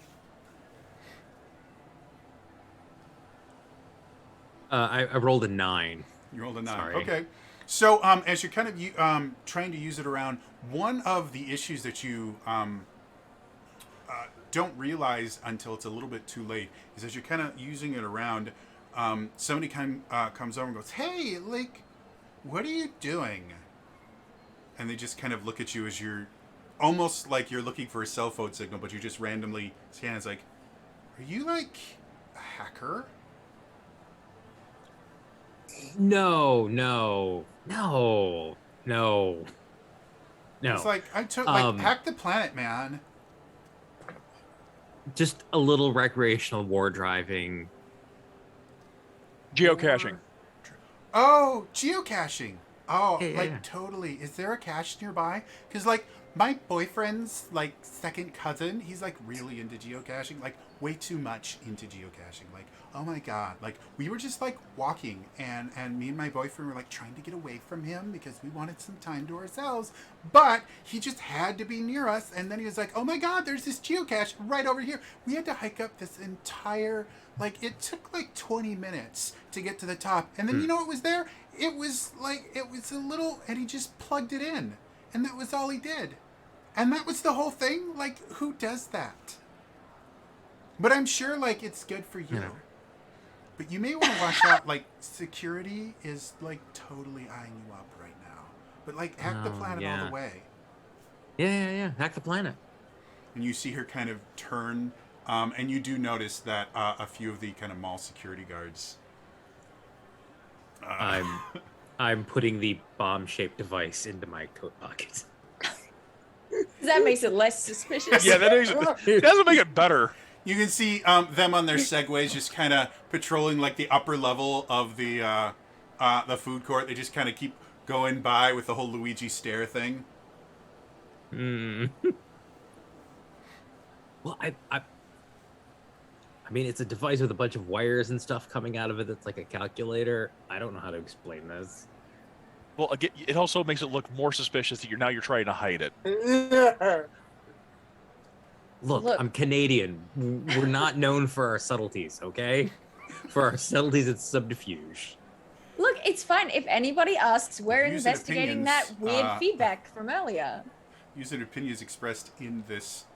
I rolled a 9. You rolled a 9. Sorry. Okay. So as you're kind of trying to use it around, one of the issues that you don't realize until it's a little bit too late is as you're kind of using it around, somebody comes over and goes, "Hey, like, what are you doing?" And they just kind of look at you as you're almost like you're looking for a cell phone signal, but you just randomly scan. It's like, "Are you like a hacker?" No, no, no, no, It's no. like I took Um, hack the planet, man. just a little recreational war driving. Geocaching. Oh, geocaching. Oh, Yeah, yeah, like yeah. totally. Is there a cache nearby? Because like my boyfriend's like second cousin, he's like really into geocaching, like way too much into geocaching. Like, oh my god, like we were just like walking, and me and my boyfriend were like trying to get away from him because we wanted some time to ourselves, but he just had to be near us. And then he was like, oh my god, there's this geocache right over here. We had to hike up this entire, like it took like 20 minutes to get to the top, and then you know what was there? It was like it was a little, and he just plugged it in, and that was all he did, and that was the whole thing. Like, who does that? But I'm sure like it's good for you. know. But you may want to watch out. Like, security is like totally eyeing you up right now. But like, hack the Oh, planet all yeah. the way. Yeah, yeah, yeah. Hack the planet. And you see her kind of turn, and you do notice that a few of the kind of mall security guards. I'm putting the bomb-shaped device into my coat pocket. That makes it less suspicious. Yeah, that doesn't make it better. You can see them on their segways, just kind of patrolling like the upper level of the food court. They just kind of keep going by with the whole Luigi stare thing. Hmm. Well, I mean, it's a device with a bunch of wires and stuff coming out of it that's like a calculator. I don't know how to explain this. Well, again, it also makes it look more suspicious that you're trying to hide it. Yeah. Look, Look. I'm Canadian. We're not known for our subtleties, okay? For our subtleties, it's subterfuge. Look, it's fine. If anybody asks, we're Views and investigating opinions, that weird feedback from earlier. Views and opinions expressed in this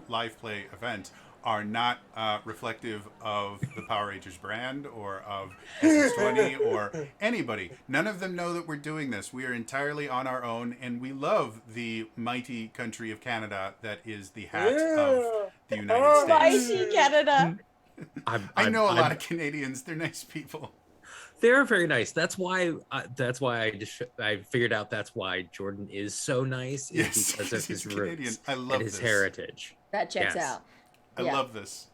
live play event are not reflective of the Power Rangers brand or of SS20 or anybody. None of them know that we're doing this. We are entirely on our own, and we love the mighty country of Canada that is the hat of the United States. Mighty Canada. I know a lot of Canadians. They're nice people. They're very nice. That's why. I figured out that's why Jordan is so nice. Is Yes, because of he's his Canadian. roots I love and his this. heritage. That checks Yes. out. I Yeah. love this.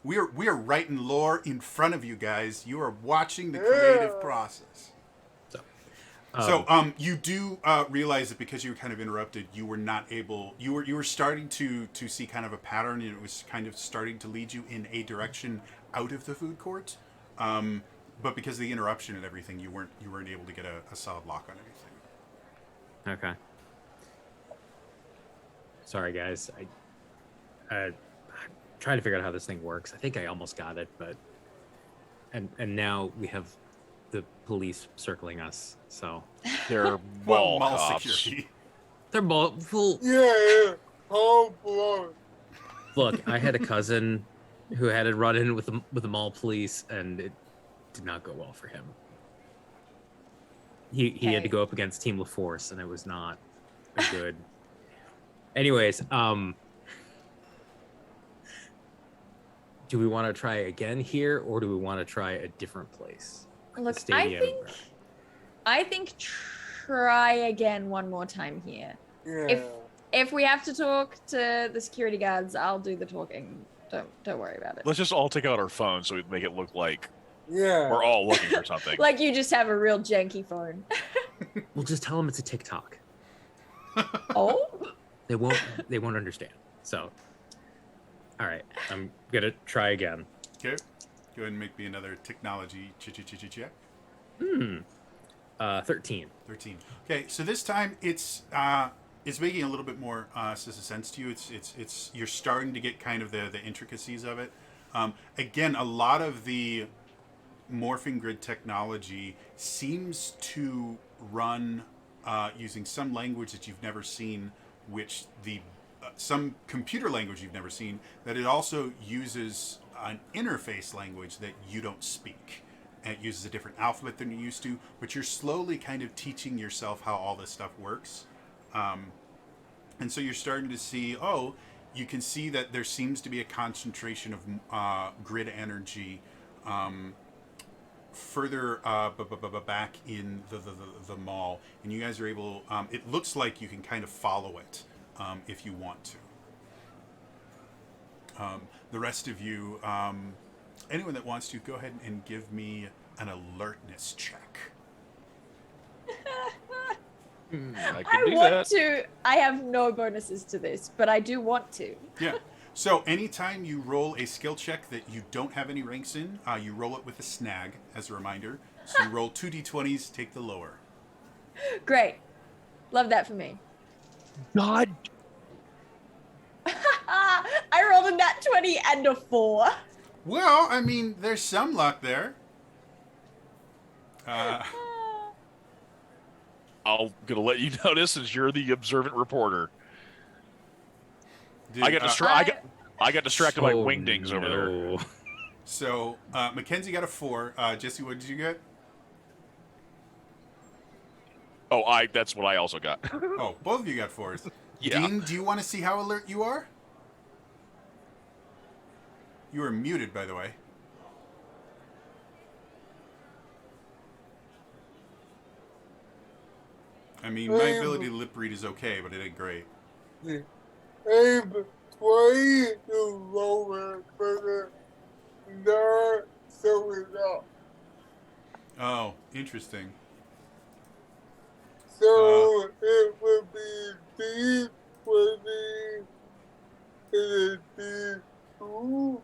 We are writing lore in front of you guys. You are watching the creative process. So you do realize that because you were kind of interrupted, you were not able. You were starting to see kind of a pattern, and it was kind of starting to lead you in a direction out of the food court. But because of the interruption and everything, you weren't able to get a solid lock on anything. Okay. Sorry, guys. I'm trying to figure out how this thing works. I think I almost got it, but and now we have the police circling us. So They're Well, mall cops. security. they're both full. Yeah. Oh boy. Look, I had a cousin who had a run in with the mall police, and it did not go well for him. He had Okay. to go up against Team LaForce, and it was not a good. Anyways, do we want to try again here, or do we want to try a different place? Like the Look, stadium? I think try again one more time here. Yeah. If we have to talk to the security guards, I'll do the talking. Don't worry about it. Let's just all take out our phones so we make it look like Yeah. we're all looking for something. Like you just have a real janky phone. We'll just tell them it's a TikTok. Oh, They won't understand. So, all right, I'm gonna try again. Okay. Go ahead and make me another technology check. 13. 13. Okay, so this time it's making a little bit more sense to you. It's you're starting to get kind of the intricacies of it. Again, a lot of the morphing grid technology seems to run using some language that you've never seen, which some computer language you've never seen, that it also uses an interface language that you don't speak. And it uses a different alphabet than you're used to, but you're slowly kind of teaching yourself how all this stuff works. And so you're starting to see, you can see that there seems to be a concentration of grid energy further back in the mall, and you guys are able. It looks like you can kind of follow it if you want to. The rest of you, anyone that wants to, go ahead and give me an alertness check. I can I do want that. to. I have no bonuses to this, but I do want to. Yeah. So anytime you roll a skill check that you don't have any ranks in, you roll it with a snag as a reminder. So you roll 2d20s, take the lower. Great. Love that for me. God. I rolled a nat 20 and a 4. Well, I mean, there's some luck there. I'm gonna let you know since you're the observant reporter. Did, I got distracted by wingdings over there. no. So Mackenzie got a 4. Jesse, what did you get? Oh, that's what I also got. Oh, both of you got 4s. Yeah. Dean, do you want to see how alert you are? You are muted, by the way. I mean, my ability to lip read is okay, but it ain't great. I'm trying to lower for not showing up. Oh, interesting. So it would be D20 and a D2.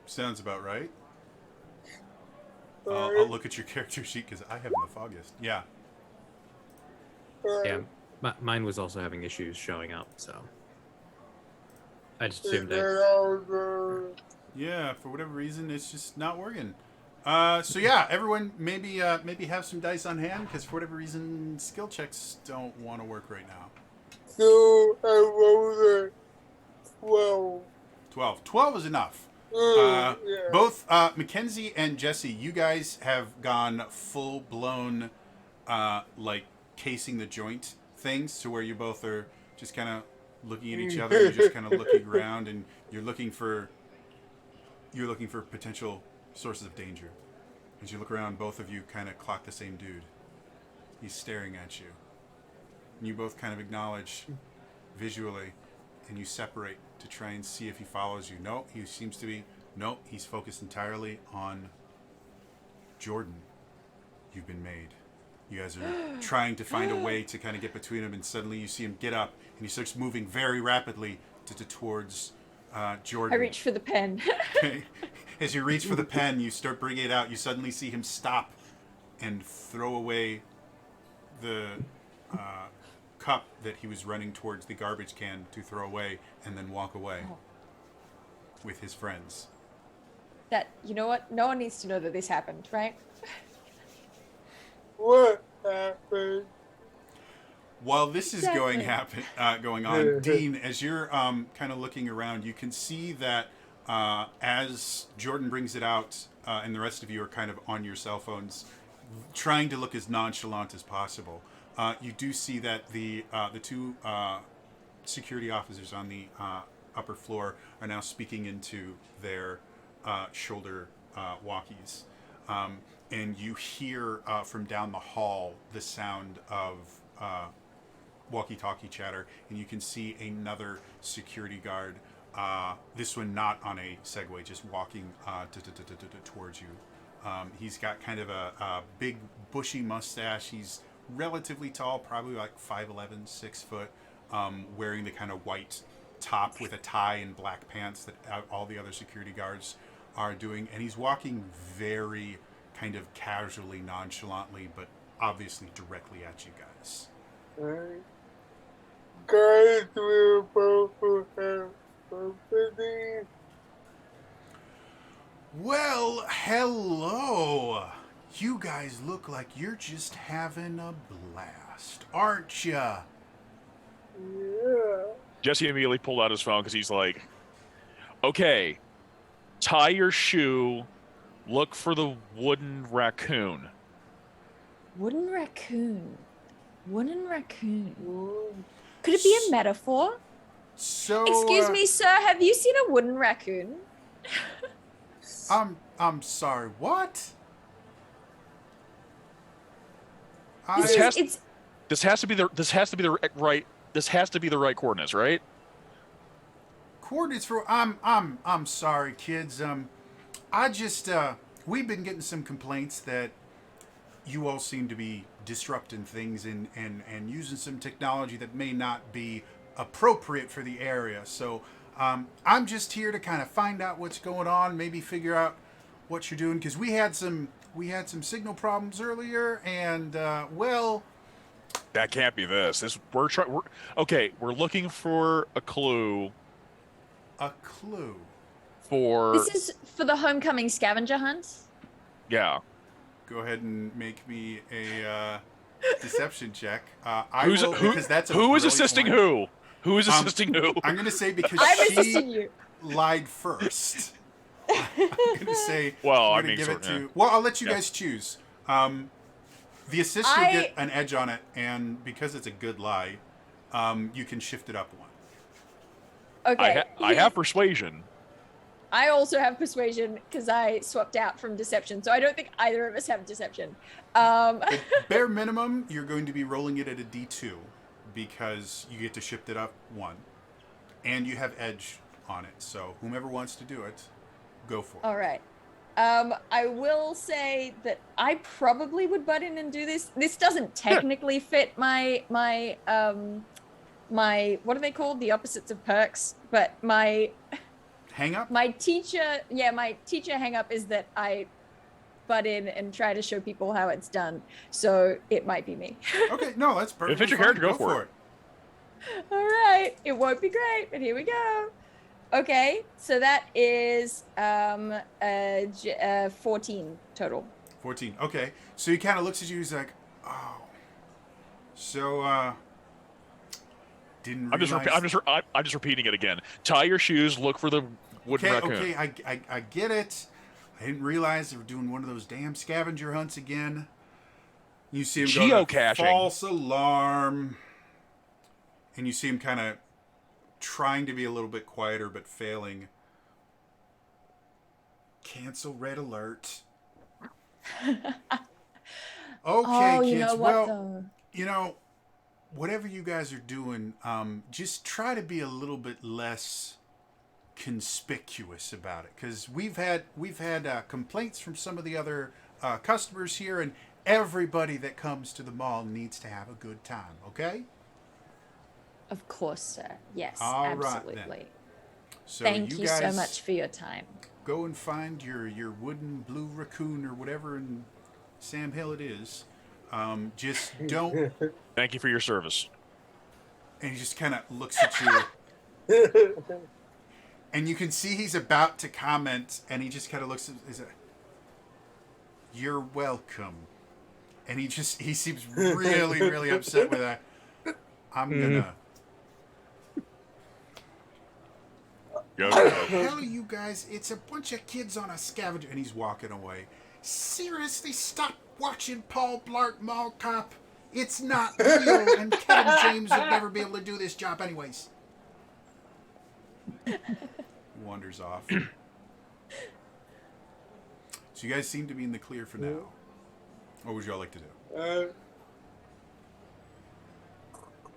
Sounds about right. Right? I'll look at your character sheet because I haven't the foggiest. Yeah. Yeah, mine was also having issues showing up, so I just assumed that. Yeah, for whatever reason, it's just not working. So yeah, everyone maybe have some dice on hand because for whatever reason, skill checks don't want to work right now. So I rolled a 12. 12. 12 is enough. Yeah. Both Mackenzie and Jesse, you guys have gone full blown, like casing the joint things to where you both are just kind of looking at each other. You're just kind of looking around, and you're looking for potential sources of danger. As you look around, both of you kind of clock the same dude. He's staring at you. And you both kind of acknowledge visually, and you separate to try and see if he follows you. No, he seems to be... No, he's focused entirely on Jordan. You've been made. You guys are trying to find a way to kind of get between him, and suddenly you see him get up, and he starts moving very rapidly towards Jordan. I reach for the pen. Okay. As you reach for the pen, you start bringing it out. You suddenly see him stop and throw away the cup that he was running towards the garbage can to throw away, and then walk away with his friends. That, you know what? No one needs to know that this happened, right? What happened? While this is Exactly. going on, Dean, as you're kind of looking around, you can see that as Jordan brings it out, and the rest of you are kind of on your cell phones, trying to look as nonchalant as possible. You do see that the two security officers on the upper floor are now speaking into their shoulder walkies. And you hear from down the hall the sound of walkie-talkie chatter, and you can see another security guard, this one not on a Segway, just walking towards you. He's got kind of a big bushy mustache. He's relatively tall, probably like 5'11", 6 foot, wearing the kind of white top with a tie and black pants that all the other security guards are doing, and he's walking very kind of casually, nonchalantly, but obviously directly at you guys. Guys, we're both have company. Well, hello. You guys look like you're just having a blast, aren't ya? Yeah. Jesse immediately pulled out his phone because he's like, okay, tie your shoe, look for the wooden raccoon. Wooden raccoon. Wooden raccoon. Could it be a metaphor? So, Excuse me, sir, have you seen a wooden raccoon? I'm sorry. What? This I, is it's This has to be the right coordinates, right? coordinates for I'm sorry, kids. I just we've been getting some complaints that you all seem to be disrupting things and using some technology that may not be appropriate for the area. So I'm just here to kind of find out what's going on, maybe figure out what you're doing, because we had some signal problems earlier, and well, That can't be this. We're okay. We're looking for a clue a clue. for this is for the homecoming scavenger hunt. yeah. Go ahead and make me a deception check. I Who's will, who? because that's a Who is brilliant assisting one. who? Who is assisting who? I'm going to say because I'm she assisting you. lied first. I'm going to say Well, we're I going to mean, give sort it of, to. Well, I'll let you yeah. guys choose. The assist will get an edge on it, and because it's a good lie, you can shift it up one. Okay. I have persuasion. I also have persuasion because I swapped out from deception, so I don't think either of us have deception. But bare minimum, you're going to be rolling it at a D2 because you get to shift it up one, and you have edge on it. So whomever wants to do it, go for it. All right. I will say that I probably would butt in and do this. This doesn't technically fit my what are they called? The opposites of perks. But my Hang up. teacher hang up is that I butt in and try to show people how it's done. So it might be me. Okay, no, that's perfect. If it's your character, go for it. All right. It won't be great, but here we go. Okay, so that is 14 total. 14. Okay, so he kind of looks at you. He's like, "Oh, so didn't I'm realize." I'm just repeating it again. Tie your shoes. Look for the wooden raccoon. Okay, I get it. I didn't realize they were doing one of those damn scavenger hunts again. You see him go to Geocaching. false alarm, and you see him kind of trying to be a little bit quieter but failing. Cancel red alert. Okay, kids. You know what, well, though? Whatever you guys are doing, just try to be a little bit less conspicuous about it, because we've had complaints from some of the other customers here, and everybody that comes to the mall needs to have a good time. Okay. Of course, sir. Yes, All right, absolutely. then. So Thank you so guys much for your time. go and find your wooden blue raccoon or whatever in Sam Hill it is. Just don't. Thank you for your service. And he just kind of looks at you. And you can see he's about to comment, and he just kind of looks at "You're welcome." And he seems really, really upset with that. I'm gonna. Go. What the hell, you guys? It's a bunch of kids on a scavenger, and he's walking away. Seriously, stop watching Paul Blart Mall Cop. It's not real, and Kevin James would never be able to do this job anyways. Wanders off. So you guys seem to be in the clear for now. What would y'all like to do?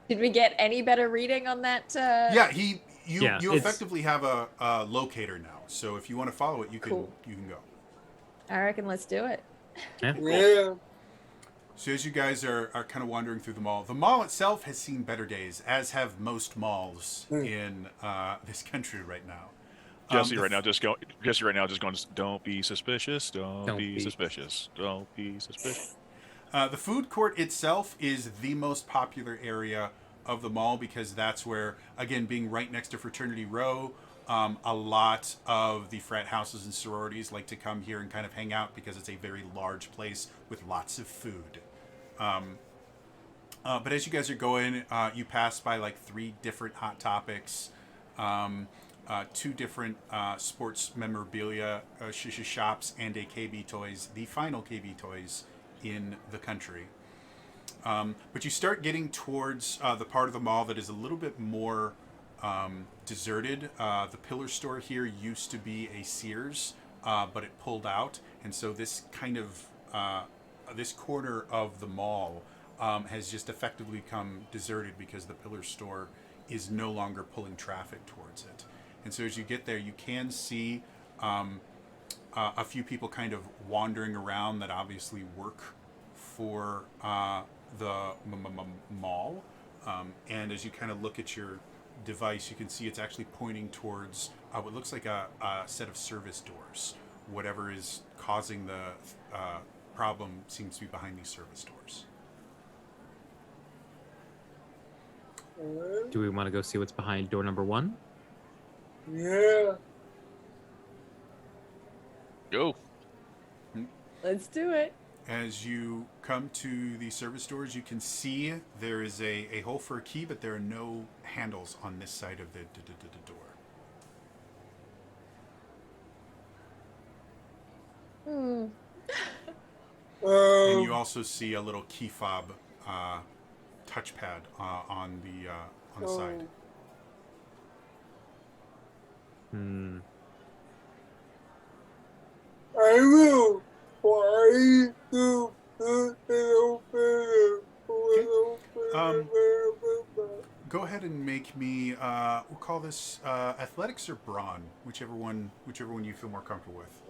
Did we get any better reading on that? Yeah, you Yeah, it's- effectively have a locator now. So if you want to follow it, you can Cool. go. I reckon let's do it. Yeah. Yeah. So as you guys are kind of wandering through the mall itself has seen better days, as have most malls in this country right now. Jesse right now just going. Don't be suspicious. Don't be be. suspicious. Don't be suspicious. The food court itself is the most popular area of the mall because that's where, again, being right next to Fraternity Row, a lot of the frat houses and sororities like to come here and kind of hang out because it's a very large place with lots of food. But as you guys are going, you pass by like 3 different Hot Topics, 2 different sports memorabilia shops, and a KB Toys, the final KB Toys in the country. But you start getting towards the part of the mall that is a little bit more deserted. The Pillar store here used to be a Sears, but it pulled out, and so this kind of this corner of the mall has just effectively become deserted because the Pillar store is no longer pulling traffic towards it. And so as you get there, you can see a few people kind of wandering around that obviously work for the mall. And as you kind of look at your device, you can see it's actually pointing towards what looks like a set of service doors. Whatever is causing the problem seems to be behind these service doors. Do we want to go see what's behind door number 1? Yeah. Go. Let's do it. As you come to the service doors, you can see there is a hole for a key, but there are no handles on this side of the door. And you also see a little key fob touchpad on the side. I will try to Go ahead and make me. We'll call this athletics or brawn, whichever one you feel more comfortable with.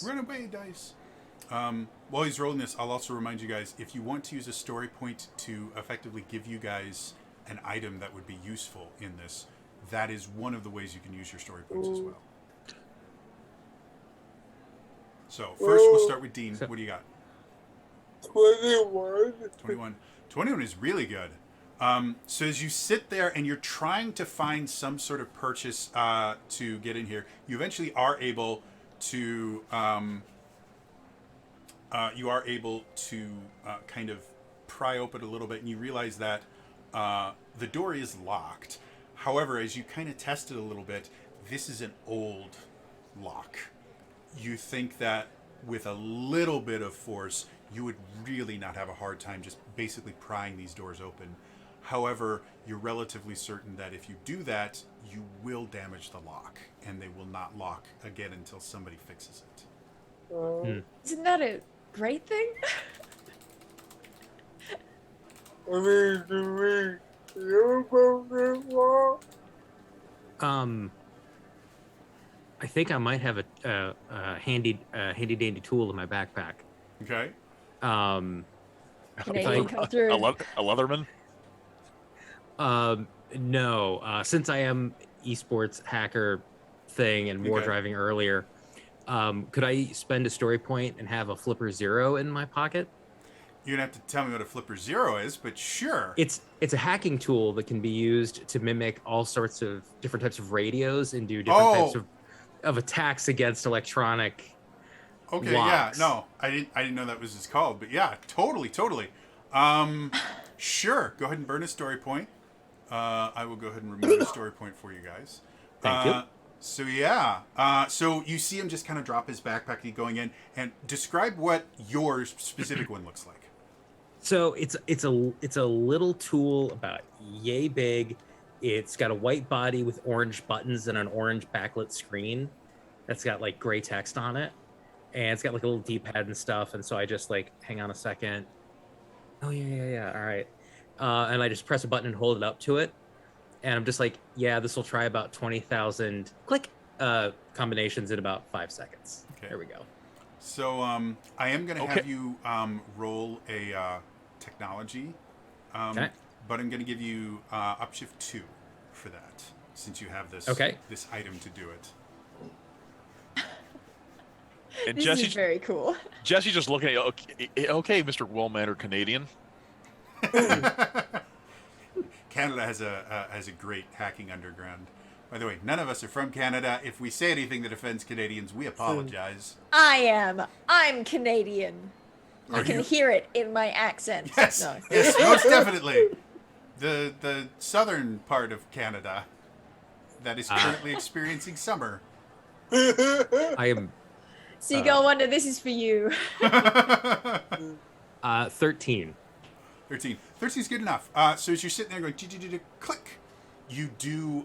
Run away, dice. While he's rolling this, I'll also remind you guys, if you want to use a story point to effectively give you guys an item that would be useful in this, that is one of the ways you can use your story points as well. So first we'll start with Dean. What do you got? 21. 21. 21 is really good. So as you sit there and you're trying to find some sort of purchase to get in here, you eventually are able to kind of pry open a little bit, and you realize that the door is locked. However, as you kind of test it a little bit, this is an old lock. You think that with a little bit of force, you would really not have a hard time just basically prying these doors open. However, you're relatively certain that if you do that, you will damage the lock, and they will not lock again until somebody fixes it. Isn't that a great thing? I think I might have a handy dandy tool in my backpack. Okay. Canadian come through. A Leatherman? No. Since I am esports hacker thing and war Okay. driving earlier, could I spend a story point and have a flipper 0 in my pocket? You're gonna have to tell me what a flipper 0 is, but sure. It's a hacking tool that can be used to mimic all sorts of different types of radios and do different types of attacks against electronic Okay, locks. yeah, no, I didn't know that was just called, but yeah, totally. Sure, go ahead and burn a story point. I will go ahead and remove a story point for you guys. Thank you. So yeah, so you see him just kind of drop his backpack going in, and describe what your specific one looks like. So it's a little tool about yay big. It's got a white body with orange buttons and an orange backlit screen that's got like gray text on it, and it's got like a little D-pad and stuff. And so I just like, hang on a second. Oh yeah. All right. And I just press a button and hold it up to it, and I'm just like, yeah, this will try about 20,000 click combinations in about 5 seconds. Okay. There we go. So I am going to have you roll a technology, Okay. but I'm going to give you upshift 2 for that, since you have this this item to do it. And This is very cool. Jesse's just looking at you. Okay, Mr. Well-mannered Canadian. Canada has a great hacking underground. By the way, none of us are from Canada. If we say anything that offends Canadians, we apologize. I'm Canadian. You Are can you? hear it in my accent. Yes, No. yes, most definitely. The southern part of Canada that is currently experiencing summer. I am Seagull Wonder, this is for you. 13. 13. 13 is good enough. So as you're sitting there going, click, you do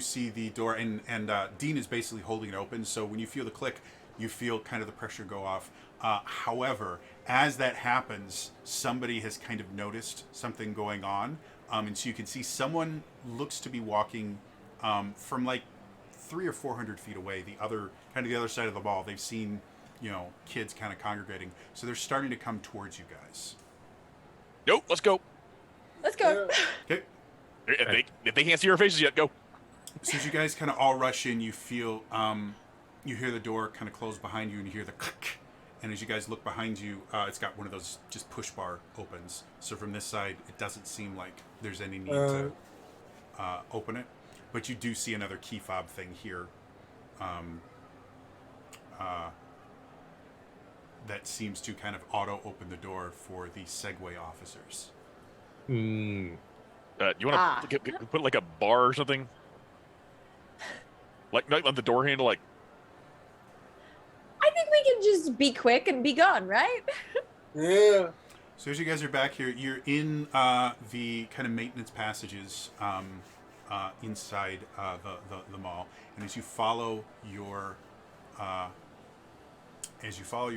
see the door, and Dean is basically holding it open. So when you feel the click, you feel kind of the pressure go off. However, as that happens, somebody has kind of noticed something going on, and so you can see someone looks to be walking from like 300 or 400 feet away, the other side of the mall. They've seen, kids kind of congregating, so they're starting to come towards you guys. Nope, let's go. Let's go. Okay. If they can't see our faces yet, go. So as you guys kind of all rush in, you feel, you hear the door kind of close behind you, and you hear the click. And as you guys look behind you, it's got one of those just push bar opens. So from this side, it doesn't seem like there's any need to open it. But you do see another key fob thing here that seems to kind of auto open the door for the Segway officers. Mm. You want to put like a bar or something? Like on the door handle, like. I think we can just be quick and be gone, right? Yeah. So as you guys are back here, you're in the kind of maintenance passages inside the mall, and as you follow your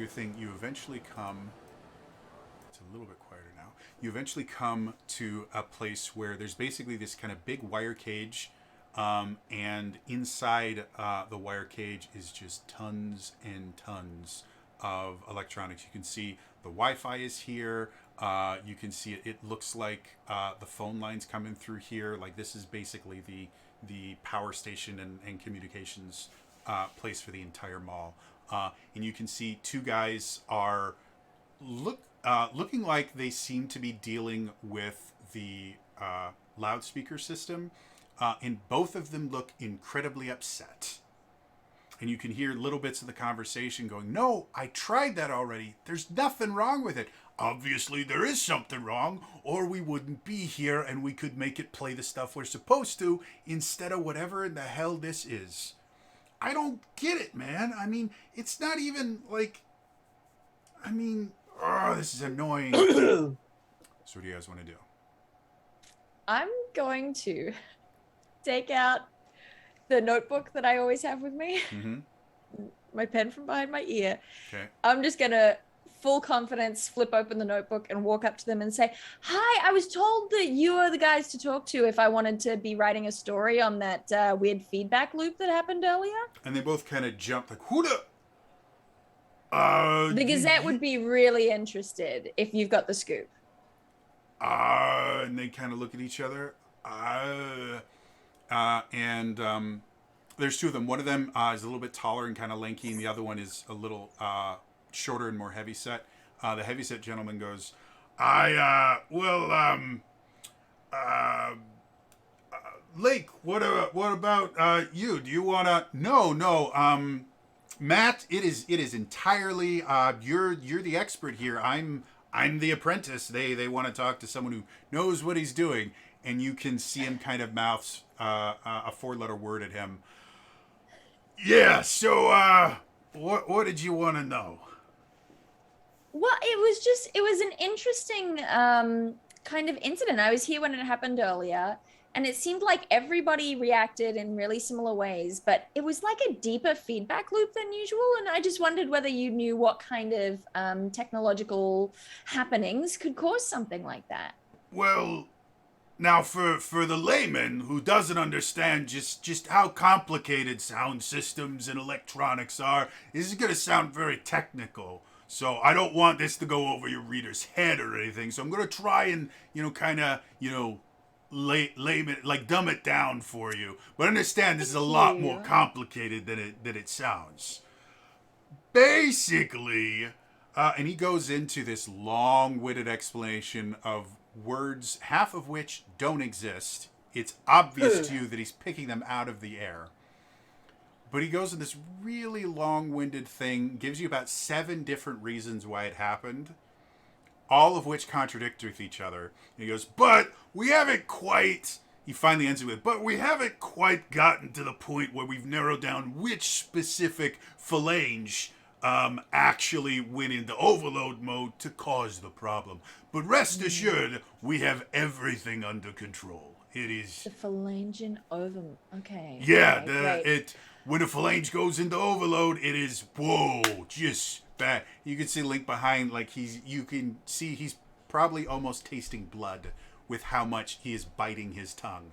thing, you eventually come. It's a little bit quieter now. You eventually come to a place where there's basically this kind of big wire cage. And inside the wire cage is just tons and tons of electronics. You can see the Wi-Fi is here. You can see it looks like the phone lines coming through here. Like this is basically the power station and communications place for the entire mall. And you can see two guys are looking like they seem to be dealing with the loudspeaker system. And both of them look incredibly upset. And you can hear little bits of the conversation going, "No, I tried that already. There's nothing wrong with it. Obviously, there is something wrong, or we wouldn't be here and we could make it play the stuff we're supposed to instead of whatever in the hell this is." I don't get it, man. I mean, it's not even like... this is annoying. So what do you guys want to do? I'm going to take out the notebook that I always have with me, my pen from behind my ear. Okay. I'm just going to, full confidence, flip open the notebook and walk up to them and say, "Hi, I was told that you are the guys to talk to if I wanted to be writing a story on that weird feedback loop that happened earlier." And they both kind of jump like, "Who the... The Gazette would be really interested if you've got the scoop." And they kind of look at each other. There's two of them. One of them is a little bit taller and kind of lanky, and the other one is a little shorter and more heavyset. The heavyset gentleman goes, Lake, what about you? Do you want to... No, Matt, it is entirely, you're the expert here. I'm the apprentice. They want to talk to someone who knows what he's doing. And you can see him kind of mouths a 4-letter word at him. Yeah, so, what did you want to know? Well, it was an interesting kind of incident. I was here when it happened earlier, and it seemed like everybody reacted in really similar ways, but it was like a deeper feedback loop than usual. And I just wondered whether you knew what kind of technological happenings could cause something like that. Well, now for the layman who doesn't understand just how complicated sound systems and electronics are, this is going to sound very technical. So I don't want this to go over your reader's head or anything. So I'm going to try and, lame it, like dumb it down for you. But understand this is a lot more complicated than it sounds. Basically, and he goes into this long-winded explanation of words, half of which don't exist. It's obvious to you that he's picking them out of the air. But he goes in this really long-winded thing, gives you about 7 different reasons why it happened, all of which contradict with each other. And he goes, but we haven't quite, he finally ends it with, but we haven't quite gotten to the point where we've narrowed down which specific phalange actually went into overload mode to cause the problem. But rest assured, we have everything under control. It is... The phalangean ovum. Okay. Yeah, okay, great. when a phalange goes into overload, it is, whoa, just bad. You can see Link behind, like you can see he's probably almost tasting blood with how much he is biting his tongue.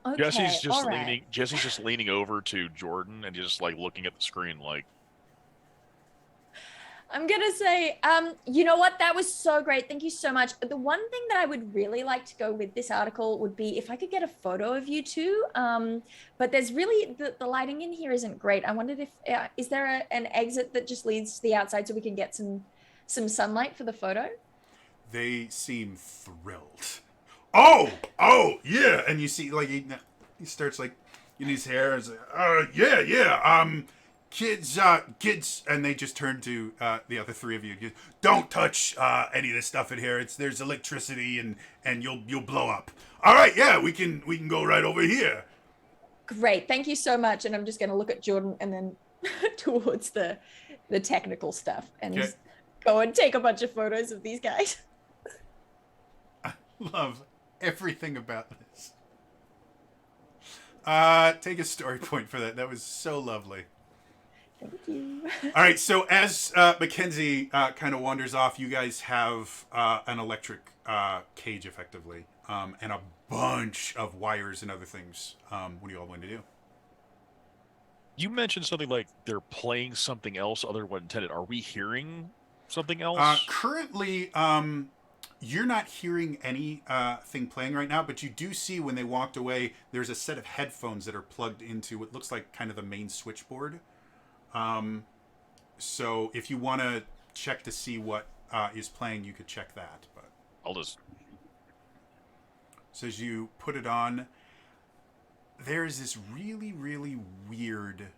Okay, all right. Jesse's just leaning over to Jordan and just like looking at the screen like, I'm gonna say, you know what? That was so great. Thank you so much. The one thing that I would really like to go with this article would be if I could get a photo of you two. But there's really the lighting in here isn't great. I wondered if is there an exit that just leads to the outside so we can get some sunlight for the photo? They seem thrilled. Oh, yeah. And you see, like, he starts, like, in his hair, and like, yeah, kids, and they just turn to the other three of you. Don't touch any of this stuff in here. There's electricity, and you'll blow up. All right, yeah, we can go right over here. Great, thank you so much. And I'm just going to look at Jordan and then towards the technical stuff and go and take a bunch of photos of these guys. I love everything about this. Take a story point for that. That was so lovely. Thank you. All right, so as Mackenzie kind of wanders off, you guys have an electric cage, effectively, and a bunch of wires and other things. What do you all want to do? you mentioned something like they're playing something else other than what intended. Are we hearing something else? Currently, you're not hearing anything playing right now, but you do see when they walked away, there's a set of headphones that are plugged into what looks like kind of the main switchboard. So if you want to check to see what is playing, you could check that. But I'll just... So as you put it on, there is this really, really weird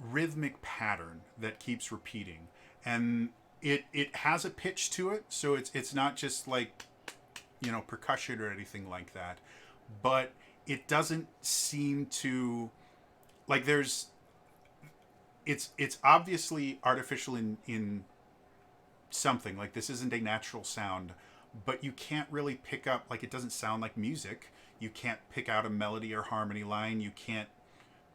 rhythmic pattern that keeps repeating. And it has a pitch to it, so it's not just like, percussion or anything like that. But it doesn't seem to... Like it's obviously artificial in something. Like this isn't a natural sound, but you can't really pick up, like it doesn't sound like music. You can't pick out a melody or harmony line. You can't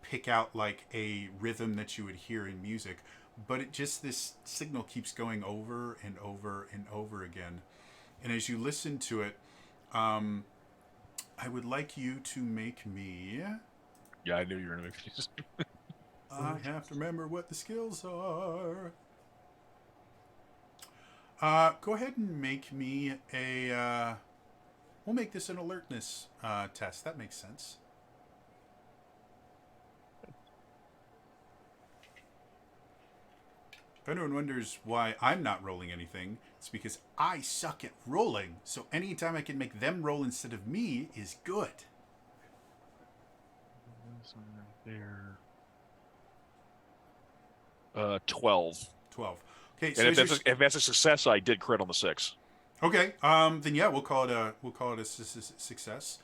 pick out like a rhythm that you would hear in music. But this signal keeps going over and over and over again. And as you listen to it, I would like you to make me... Yeah, I knew you were going to make these. I have to remember what the skills are. Go ahead and make me a... we'll make this an alertness test. That makes sense. If anyone wonders why I'm not rolling anything, it's because I suck at rolling. So anytime I can make them roll instead of me is good. There. 12. 12. Okay, So and if that's a success, I did crit on the 6. Okay, then yeah, we'll call it a success.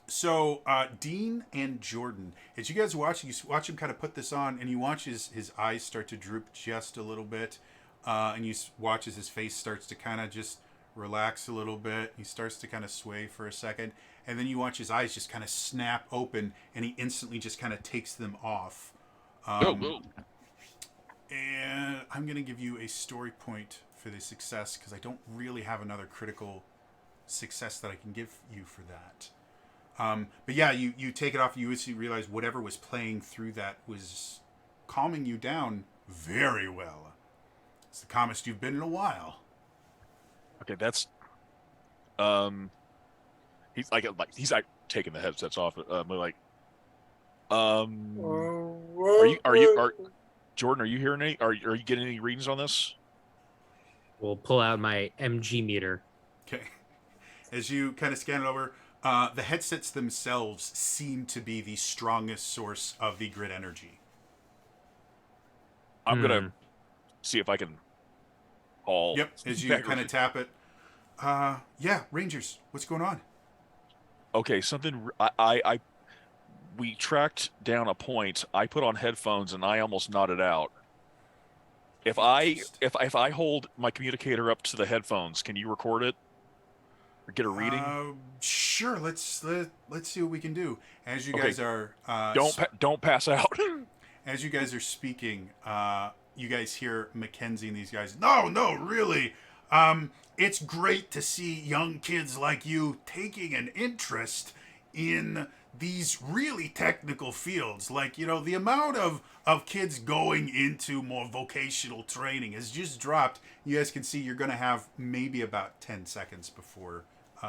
So Dean and Jordan, as you guys watch him kind of put this on, and you watch his eyes start to droop just a little bit, and you watch as his face starts to kind of just relax a little bit. He starts to kind of sway for a second, and then you watch his eyes just kind of snap open, and he instantly just kind of takes them off. Go. And I'm going to give you a story point for the success, because I don't really have another critical success that I can give you for that. But yeah, you take it off, you realize whatever was playing through that was calming you down very well. It's the calmest you've been in a while. Okay, that's... He's taking the headsets off. Jordan, are you hearing any? Are you getting any readings on this? We'll pull out my MG meter. Okay. As you kind of scan it over, the headsets themselves seem to be the strongest source of the grid energy. I'm gonna see if I can haul. Yep. As you kind of tap it, Yeah, Rangers, what's going on? Okay, something we tracked down a point. I put on headphones and I almost nodded out. Interest. If I hold my communicator up to the headphones, can you record it or get a reading? Sure. Let's see what we can do. As you Okay, guys are don't pass out. as you guys are speaking, you guys hear Mackenzie and these guys. No, no, really. It's great to see young kids like you taking an interest in these really technical fields. Like, the amount of kids going into more vocational training has just dropped. You guys can see you're going to have maybe about 10 seconds before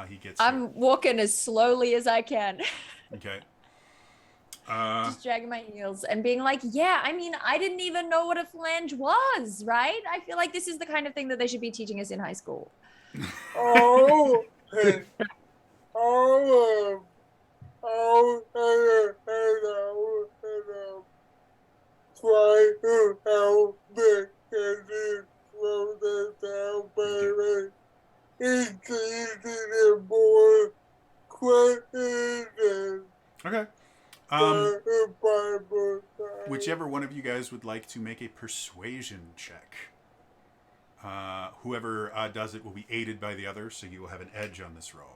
he gets here. I'm walking as slowly as I can. Okay. Just dragging my heels and being like, yeah, I mean, I didn't even know what a flange was, right? I feel like this is the kind of thing that they should be teaching us in high school. Oh, and try to help the kids slow this down, baby. It's easy to more questions Okay. the Bible says. Whichever one of you guys would like to make a persuasion check. Whoever does it will be aided by the other, so you will have an edge on this roll.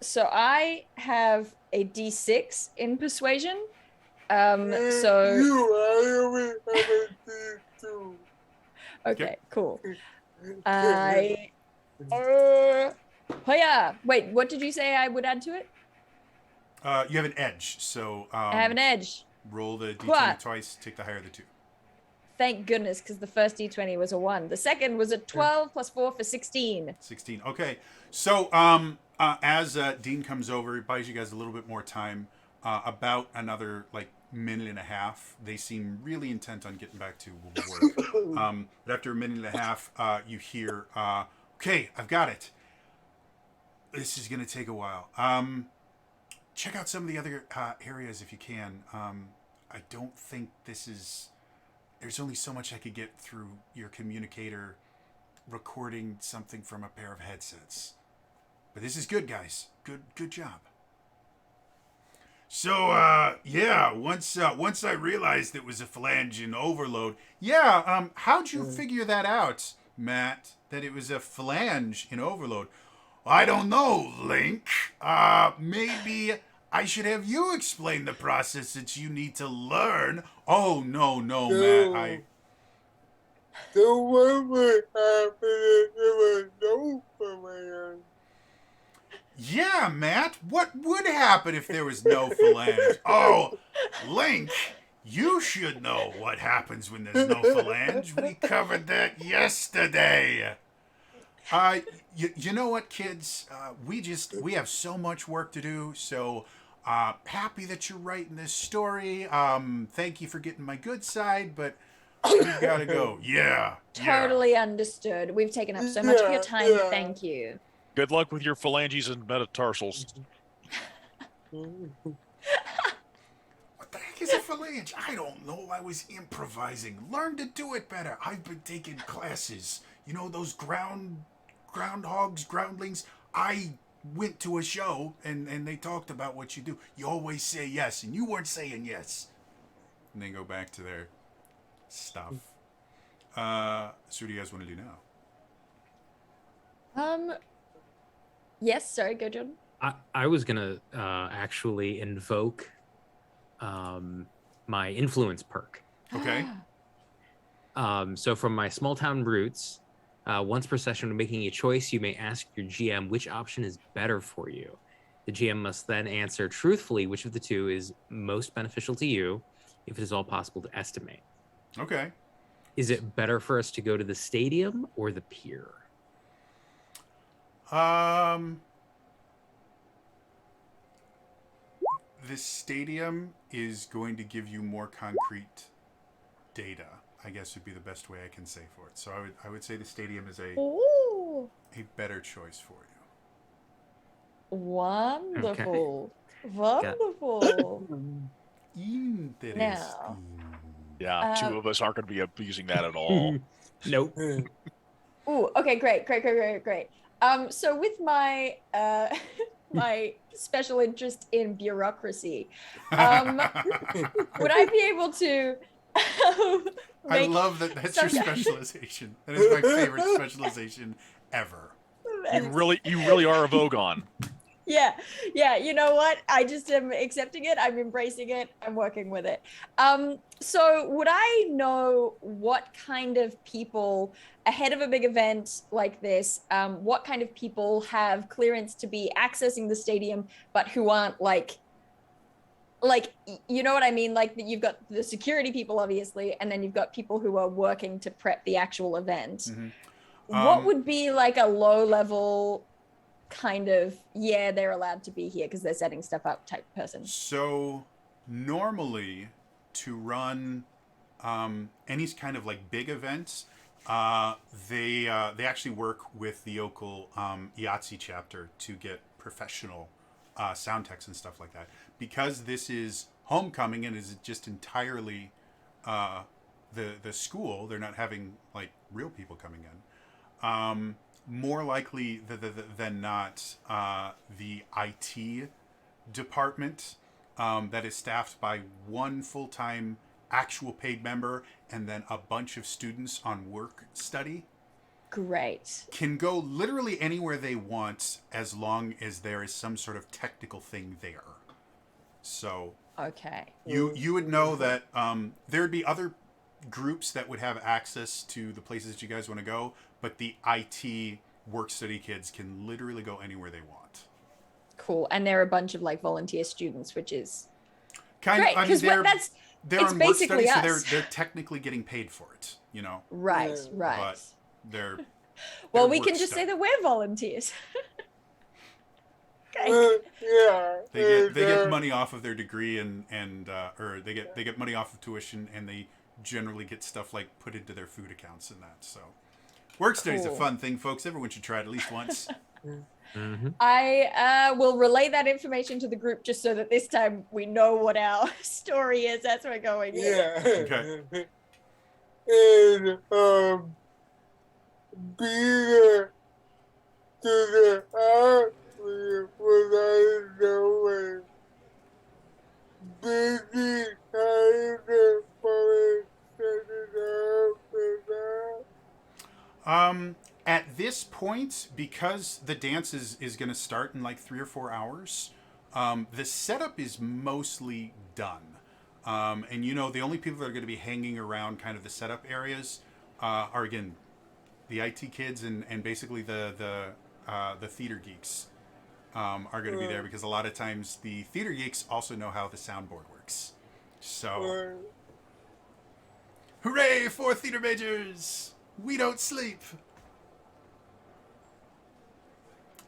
So I have a D6 in persuasion. So I only have a D2. okay, cool. I oh yeah. Wait, what did you say I would add to it? You have an edge, so I have an edge. roll the d20 What? twice, take the higher of the two. Thank goodness, because the first D20 was a 1. The second was a 12 plus 4 for 16. 16. Okay. So as Dean comes over, he buys you guys a little bit more time, about another minute and a half. They seem really intent on getting back to work. But after a minute and a half, you hear, okay, I've got it. This is going to take a while. Check out some of the other areas if you can. I don't think there's only so much I could get through your communicator recording something from a pair of headsets. But this is good, guys. Good job. So, yeah, once I realized it was a phalange in overload, how'd you figure that out, Matt, that it was a phalange in overload? I don't know, Link. Maybe I should have you explain the process that you need to learn. Oh, no, Matt, So what would happen if there was no phalange? Yeah, Matt, what would happen if there was no phalange? Oh, Link, you should know what happens when there's no phalange. We covered that yesterday. You know what, kids? We have so much work to do, so happy that you're writing this story. Thank you for getting my good side, but we've got to go. Yeah. Totally understood. We've taken up so much of your time. Yeah. Thank you. Good luck with your phalanges and metatarsals. What the heck is a phalange? I don't know. I was improvising. Learn to do it better. I've been taking classes. You know those groundlings? I went to a show and they talked about what you do. You always say yes, and you weren't saying yes. And they go back to their stuff. So what do you guys want to do now? Yes, sorry, go Jordan. I was gonna actually invoke my influence perk. Okay. So from my small town roots, once per session when making a choice, you may ask your GM which option is better for you. The GM must then answer truthfully which of the two is most beneficial to you, if it is all possible to estimate. Okay. Is it better for us to go to the stadium or the pier? This stadium is going to give you more concrete data, I guess would be the best way I can say for it. So I would say the stadium is a better choice for you. Wonderful. Wonderful. Interesting. Now. Yeah, two of us aren't going to be abusing that at all. Nope. Ooh, okay, great. So with my my special interest in bureaucracy, would I be able to I make love that that's your some specialization. That is my favorite specialization ever. You really are a Vogon. yeah, you know what, I just am accepting it, I'm embracing it, I'm working with it. So would I know what kind of people ahead of a big event like this, what kind of people have clearance to be accessing the stadium but who aren't like you know what I mean, like you've got the security people obviously, and then you've got people who are working to prep the actual event. Mhm. What would be like a low level kind of, yeah, they're allowed to be here because they're setting stuff up type person? So normally, to run any kind of like big events, they actually work with the local Yahtzee chapter to get professional sound techs and stuff like that. Because this is homecoming and is just entirely the school, they're not having like real people coming in. More likely than not, the IT department that is staffed by one full-time actual paid member and then a bunch of students on work study Great. can go literally anywhere they want as long as there is some sort of technical thing there. So Okay. you would know that there would be other groups that would have access to the places that you guys want to go, but the IT work study kids can literally go anywhere they want. Cool. And they're a bunch of like volunteer students, which is Kind great of, I mean, because they're that's it's on work study, basically so us. they're technically getting paid for it, you know. Right. But they're Well, they're we can work just say study. that we're volunteers. Okay. They get money off of their degree and or they get money off of tuition, and they generally get stuff like put into their food accounts and that. So work study's a Cool. fun thing, folks. Everyone should try it at least once. Mm-hmm. I will relay that information to the group just so that this time we know what our story is as we're going in. Okay. And be there to the athlete without knowing. Busy trying to fully set it up and that. At this point, because the dance is going to start in like 3 or 4 hours, the setup is mostly done. And you know, the only people that are going to be hanging around kind of the setup areas are, again, the IT kids and basically the theater geeks are going to be there, because a lot of times the theater geeks also know how the soundboard works. So, hooray for theater majors! We don't sleep!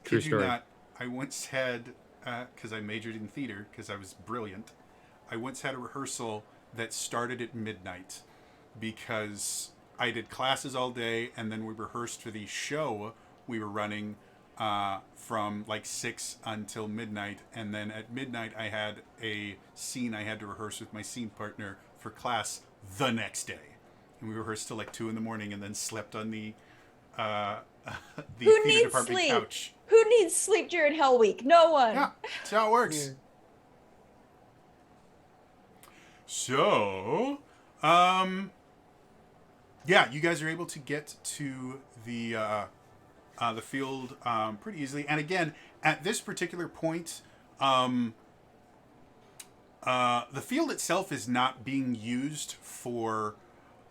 True Kid you story. not, I once had, because I majored in theater because I was brilliant, I once had a rehearsal that started at midnight because I did classes all day and then we rehearsed for the show we were running from like 6 until midnight. And then at midnight I had a scene I had to rehearse with my scene partner for class the next day. And we rehearsed till like 2 in the morning and then slept on the Who theater needs department sleep? couch. Who needs sleep during Hell Week? No one. Yeah, that's how it works. So, yeah, you guys are able to get to the field pretty easily. And again, at this particular point, the field itself is not being used for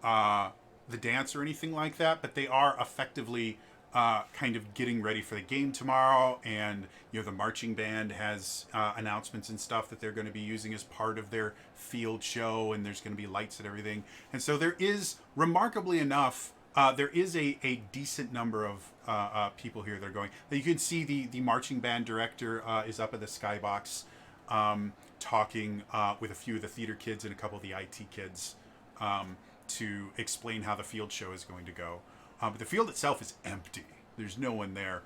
the dance or anything like that, but they are effectively kind of getting ready for the game tomorrow. And you know, the marching band has announcements and stuff that they're going to be using as part of their field show, and there's going to be lights and everything. And so there is, remarkably enough, there is a decent number of people here that are going. You can see the marching band director is up at the skybox talking with a few of the theater kids and a couple of the IT kids to explain how the field show is going to go. But the field itself is empty. There's no one there,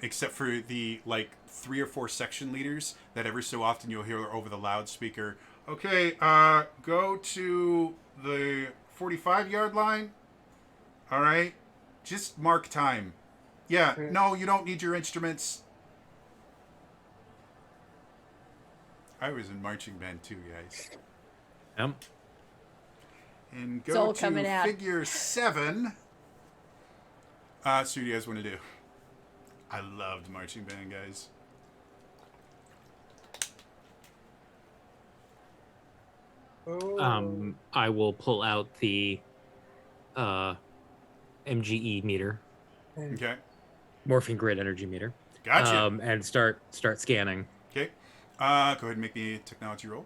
except for the like 3 or 4 section leaders that every so often you'll hear over the loudspeaker. Okay, go to the 45-yard line. All right, Just mark time. Yeah, no, you don't need your instruments. I was in marching band too, guys. And It's all go coming to out. figure 7. So what do you guys want to do? I loved marching band, guys. I will pull out the MGE meter, Okay. morphing grid energy meter. Gotcha. And start scanning. Okay. Go ahead and make me a technology roll.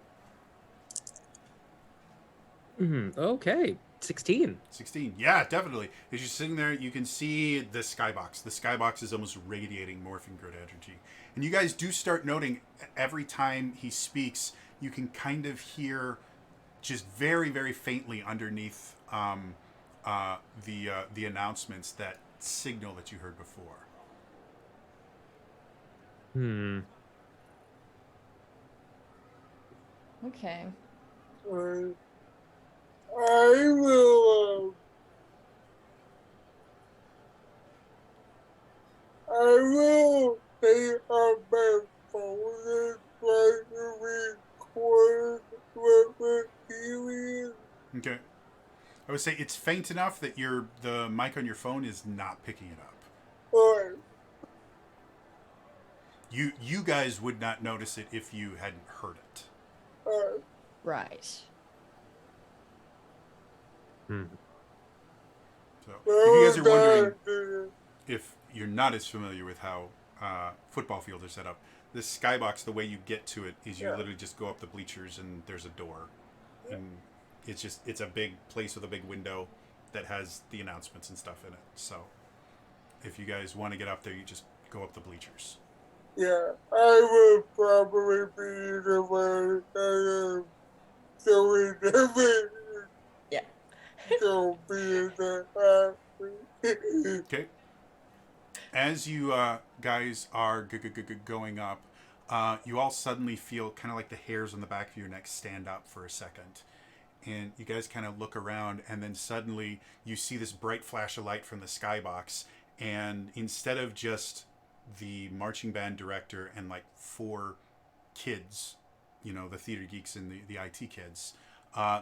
Okay, 16. 16. Yeah, definitely. As you're sitting there, you can see the skybox. The skybox is almost radiating morphing grid energy. And you guys do start noting every time he speaks, you can kind of hear just very, very faintly underneath the announcements that signal that you heard before. Okay. I will take out my phone and try to record what we're doing. Okay. I would say it's faint enough that the mic on your phone is not picking it up. Alright. You guys would not notice it if you hadn't heard it. Alright. Right. So if you guys are wondering wondering. if you're not as familiar with how football fields are set up, this skybox, the way you get to it is you literally just go up the bleachers and there's a door. And it's a big place with a big window that has the announcements and stuff in it. So if you guys want to get up there, you just go up the bleachers. Yeah, I would probably be the one that doing everything. Yeah. So be the Okay. As you guys are going up, you all suddenly feel kind of like the hairs on the back of your neck stand up for a second. And you guys kind of look around, and then suddenly you see this bright flash of light from the skybox. And instead of just the marching band director and like 4 kids, the theater geeks and the IT kids,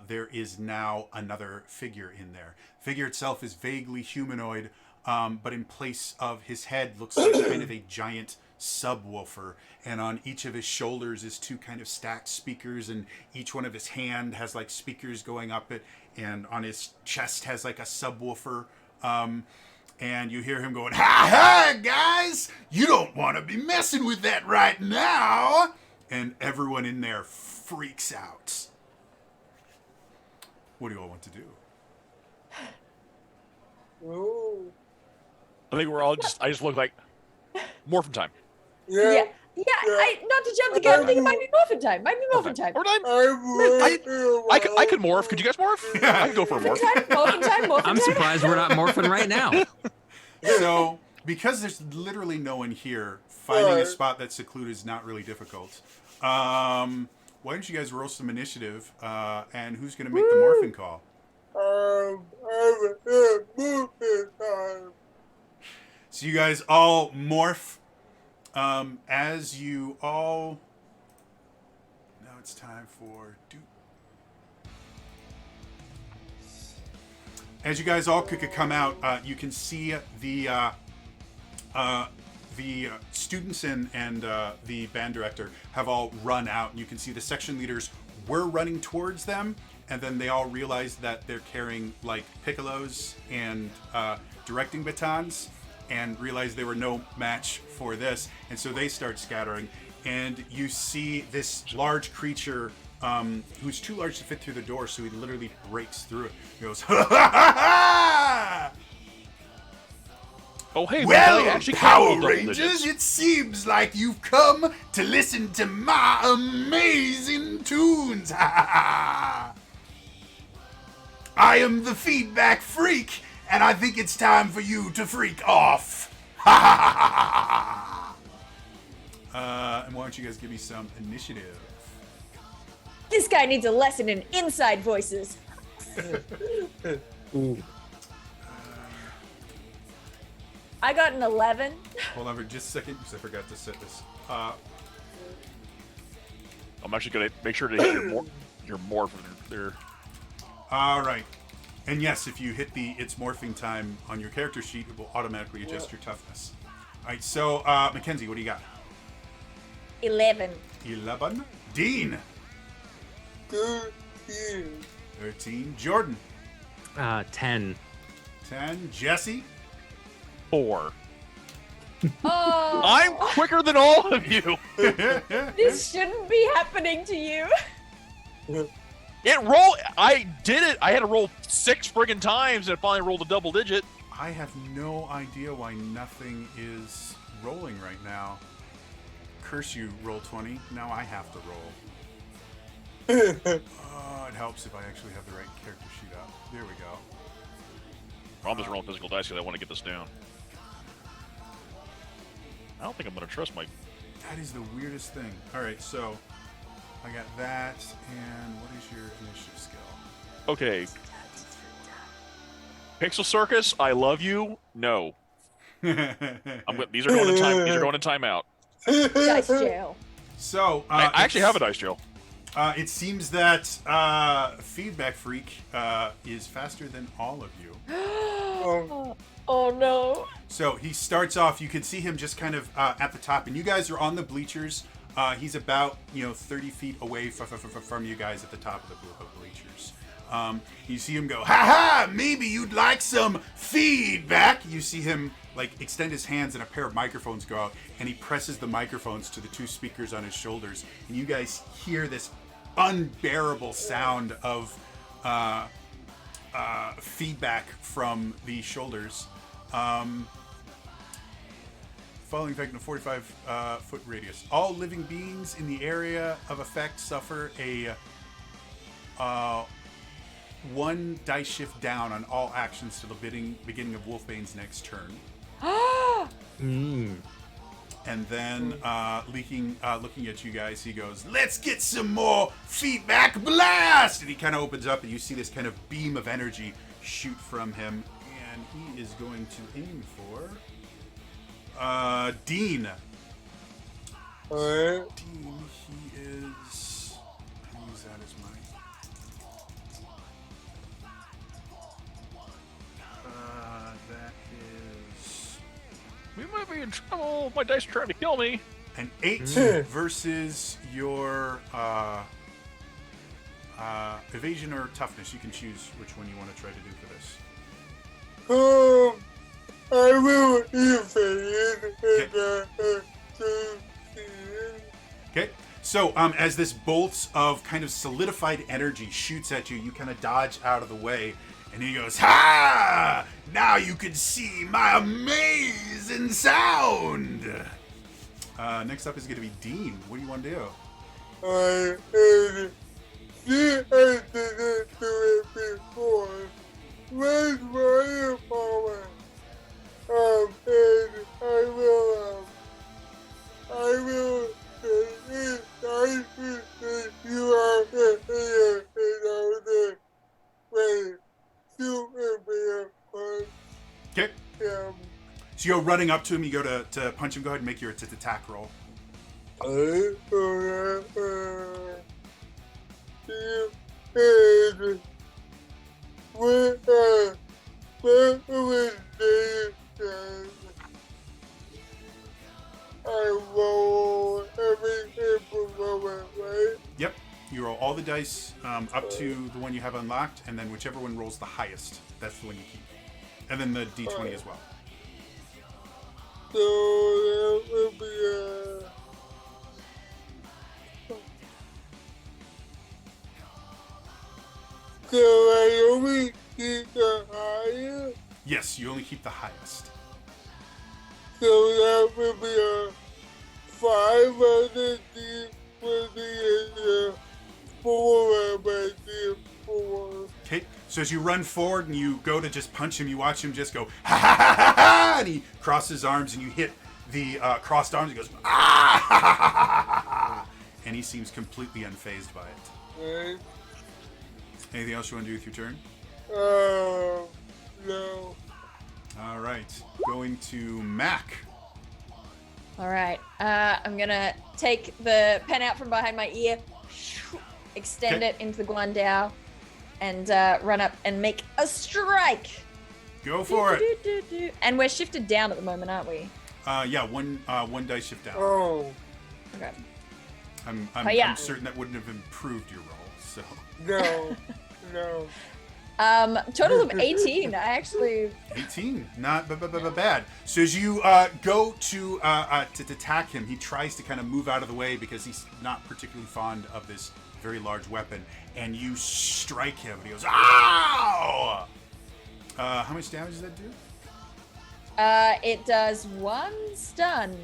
there is now another figure in there. Figure itself is vaguely humanoid, but in place of his head looks like kind of a giant subwoofer, and on each of his shoulders is 2 kind of stacked speakers, and each one of his hand has like speakers going up it, and on his chest has like a subwoofer. And you hear him going, "Ha ha, guys! You don't want to be messing with that right now!" And everyone in there freaks out. What do you all want to do? Oh. I think we're all I just look like morphin' time. Yeah. Yeah, not to jump the gun, I think it might be morphin' time. Morphin' time. I could morph. Could you guys morph? I could go for a morph. Morphin' time. I'm surprised we're not morphing right now. So, because there's literally no one here, finding a spot that's secluded is not really difficult. Why don't you guys roll some initiative, and who's going to make the morphing call? So you guys all morph. As you all... Now it's time for... As you guys all could come out, you can see the students and the band director have all run out. And you can see the section leaders were running towards them, and then they all realized that they're carrying like piccolos and directing batons, and realized they were no match for this, and so they start scattering. And you see this large creature who's too large to fit through the door, so he literally breaks through it. He goes, "Ha ha ha ha! Oh, hey, Well, Power Rangers, it seems like you've come to listen to my amazing tunes. Ha ha ha! I am the feedback freak, and I think it's time for you to freak off. Ha ha ha ha! And why don't you guys give me some initiative? This guy needs a lesson in inside voices. Ooh. I got an 11. Hold on for just a second because I forgot to set this. I'm actually gonna make sure to hit your morph there. All right. And yes, if you hit the it's morphing time on your character sheet, it will automatically adjust your toughness. All right, so Mackenzie, what do you got? 11. 11. Dean. 13. 13. Jordan. 10. 10. Jesse. 4. Oh, I'm quicker than all of you. this shouldn't be happening to you. It rolled. I did it. I had to roll 6 friggin' times and finally rolled a double digit. I have no idea why nothing is rolling right now. Curse you, roll 20. Now I have to roll. It helps if I actually have the right character sheet up. There we go. I'm just rolling physical dice because I want to get this down. I don't think I'm going to trust my... That is the weirdest thing. All right, so I got that. And what is your initiative skill? Okay. Pixel Circus, I love you. No. These are going in time. These are going in timeout. Dice jail. So I actually have a dice jail. It seems that Feedback Freak is faster than all of you. Oh no. So he starts off. You can see him just kind of at the top, and you guys are on the bleachers. He's about 30 feet away from you guys at the top of the bleachers. You see him go, ha ha! Maybe you'd like some feedback. You see him like extend his hands, and a pair of microphones go out, and he presses the microphones to the 2 speakers on his shoulders, and you guys hear this unbearable sound of feedback from the shoulders. Following effect in a 45-foot radius. All living beings in the area of effect suffer a 1 dice shift down on all actions to the beginning of Wolfbane's next turn. And then, looking at you guys, he goes, "Let's get some more feedback blast!" And he kind of opens up, and you see this kind of beam of energy shoot from him, and he is going to aim for Dean. Alright. Dean, he is. I'll use that as my. That is We might be in trouble. My dice are trying to kill me. an 8 versus your evasion or toughness. You can choose which one you want to try to do for this. I will evade Okay, so as this bolts of kind of solidified energy shoots at you, you kind of dodge out of the way, and he goes, "Ha! Now you can see my amazing sound!" Next up is going to be Dean. What do you want to do? I didn't do it before. Where's my power? And I will say it. I will say you are here and out there. Wait, you will be a fun. Okay, so you go running up to him, you go to punch him. Go ahead and make your attack roll. I roll everything for moment, right? Yep, you roll all the dice up to the one you have unlocked, and then whichever one rolls the highest, that's the one you keep. And then the d20 as well. So that would be so I only keep the higher? Yes, you only keep the highest. So that would be a 500 would be 4 by 4. Okay, so as you run forward and you go to just punch him, you watch him just go, ha ha ha ha ha, and he crosses his arms, and you hit the crossed arms, he goes, ah ha ha ha ha ha ha, and he seems completely unfazed by it. Right? Anything else you want to do with your turn? No. All right. Going to Mac. All right. I'm gonna take the pen out from behind my ear, extend it into the Guandao, and run up and make a strike. Go for it. And we're shifted down at the moment, aren't we? Yeah, one dice shift down. Oh, Okay. I'm certain that wouldn't have improved your roll. So no. No. Total of 18. I actually. 18, not bad. So as you go to attack him, he tries to kind of move out of the way because he's not particularly fond of this very large weapon, and you strike him, and he goes, "Ow!" How much damage does that do? It does 1 stun.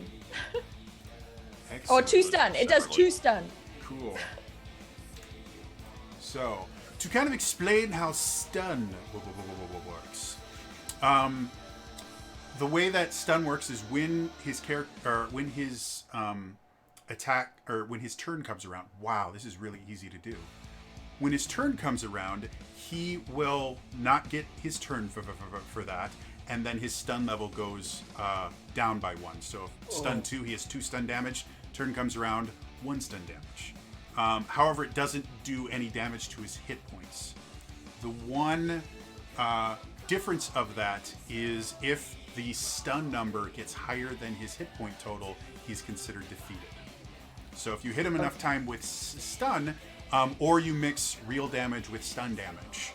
Excellent. Or 2 stun. It does 2 stun. Cool. So, to kind of explain how stun works, the way that stun works is when his attack, or when his turn comes around. Wow, this is really easy to do. When his turn comes around, he will not get his turn for that, and then his stun level goes down by 1. So stun 2, he has 2 stun damage. Turn comes around, 1 stun damage. However, it doesn't do any damage to his hit points. The one difference of that is if the stun number gets higher than his hit point total, he's considered defeated. So if you hit him enough time with stun, or you mix real damage with stun damage,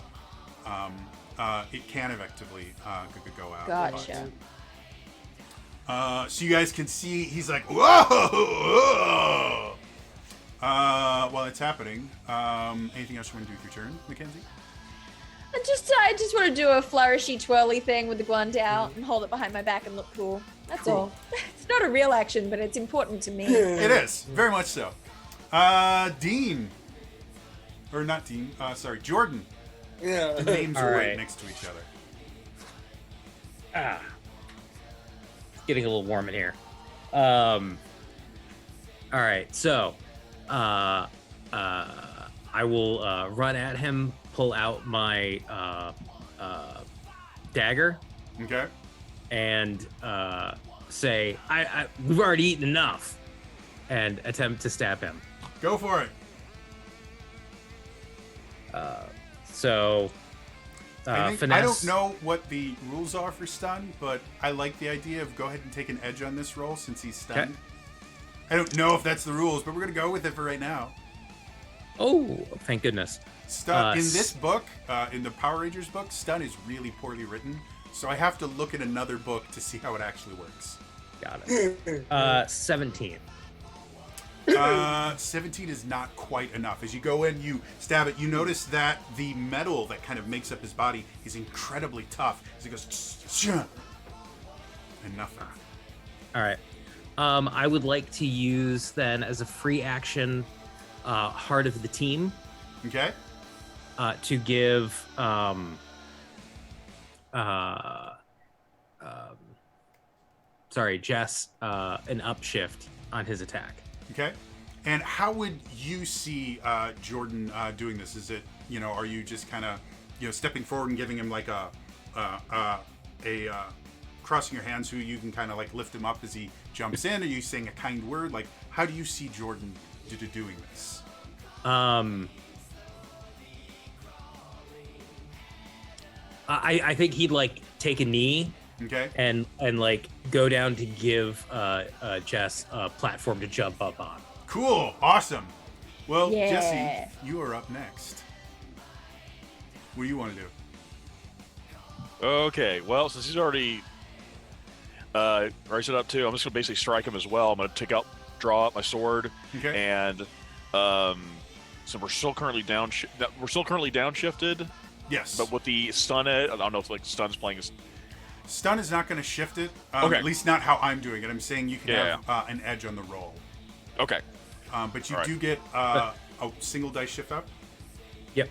it can effectively go out. Gotcha. So you guys can see he's like, whoa! While it's happening, anything else you want to do with your turn, Mackenzie? I just want to do a flourishy twirly thing with the Guandao and hold it behind my back and look cool. That's all. It's not a real action, but it's important to me. It is, very much so. Dean. Or not Dean, sorry, Jordan. Yeah. The names All are right. right next to each other. It's getting a little warm in here. All right, so I will run at him, pull out my dagger, Okay. and say, "We've already eaten enough," and attempt to stab him. Go for it. So finesse. I don't know what the rules are for stun, but I like the idea of go ahead and take an edge on this roll since he's stunned. Okay. I don't know if that's the rules, but we're going to go with it for right now. Oh, thank goodness. Stun in this book, in the Power Rangers book, stun is really poorly written, so I have to look at another book to see how it actually works. Got it. 17. 17 is not quite enough. As you go in, you stab it, you notice that the metal that kind of makes up his body is incredibly tough. As he goes, and nothing. All right. I would like to use then as a free action, Heart of the Team, Okay? to give Jess an upshift on his attack. Okay. And how would you see Jordan doing this? Is it, are you just kind of, stepping forward and giving him like a crossing your hands so you can kind of like lift him up as he jumps in? Are you saying a kind word? Like, how do you see Jordan doing this? I think he'd like take a knee Okay. and like go down to give Jess a platform to jump up on. Cool. Awesome. Well, Yeah. Jesse, you are up next. What do you want to do? Okay, well, since he's already raised it up too, I'm just gonna basically strike him as well. I'm gonna draw out my sword, Okay. and so we're still currently downshifted. Yes. But with the stun, I don't know if like stun's playing. Stun is not going to shift it. Okay. At least not how I'm doing it. I'm saying you can Yeah. have an edge on the roll. Okay. But you All right. do get a single dice shift up. Yep.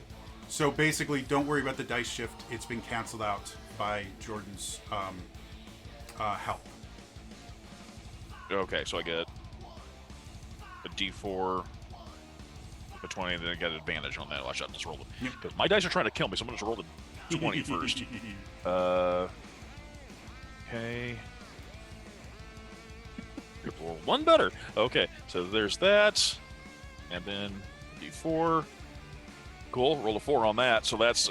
So basically, don't worry about the dice shift. It's been canceled out by Jordan's help. Okay, so I get a D4, a 20, and then I get an advantage on that. Watch out, let's roll it. Yep. Because my dice are trying to kill me, so I'm going to roll the 20 first. Okay. Roll one better. Okay, so there's that, and then D4. Cool. Roll a 4 on that. So that's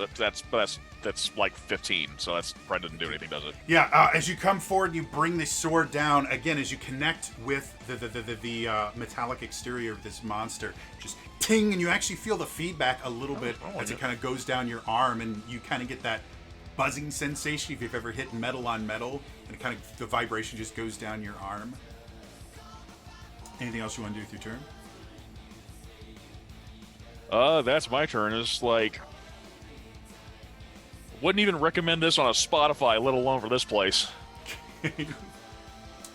like 15. So that's probably doesn't do anything, does it? Yeah. As you come forward, you bring the sword down again. As you connect with the metallic exterior of this monster, just ting, and you actually feel the feedback a little bit as it kind of goes down your arm, and you kind of get that buzzing sensation if you've ever hit metal on metal, and it kind of the vibration just goes down your arm. Anything else you want to do with your turn? That's my turn. It's like, wouldn't even recommend this on a Spotify, let alone for this place.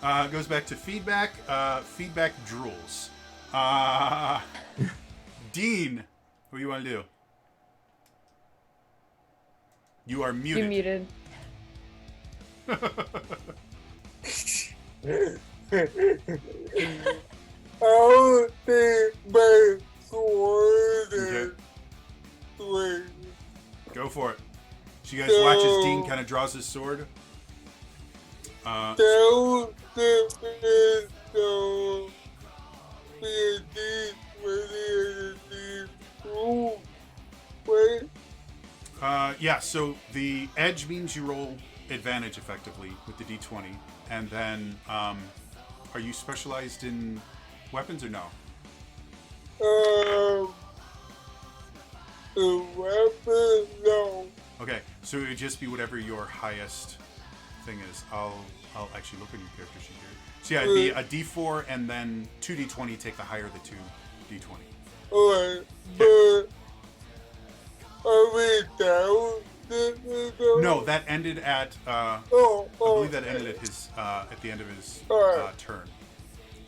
Goes back to feedback. Feedback drools. Dean, what do you want to do? You are muted. You're muted. I'll take my sword Okay. and swing. Go for it. So you guys watch as Dean kind of draws his sword. Down the window. Be a deep, ready deep. Ooh. Wait. Yeah, so the edge means you roll advantage effectively with the d20. And then, are you specialized in weapons or no? The weapon, no. Okay, so it would just be whatever your highest thing is. I'll actually look at your character sheet here. So yeah, it'd be a d4 and then 2d20, take the higher of the two d20. Alright, but are we down? No, that ended at, I Oh, believe that ended at his, at the end of his turn.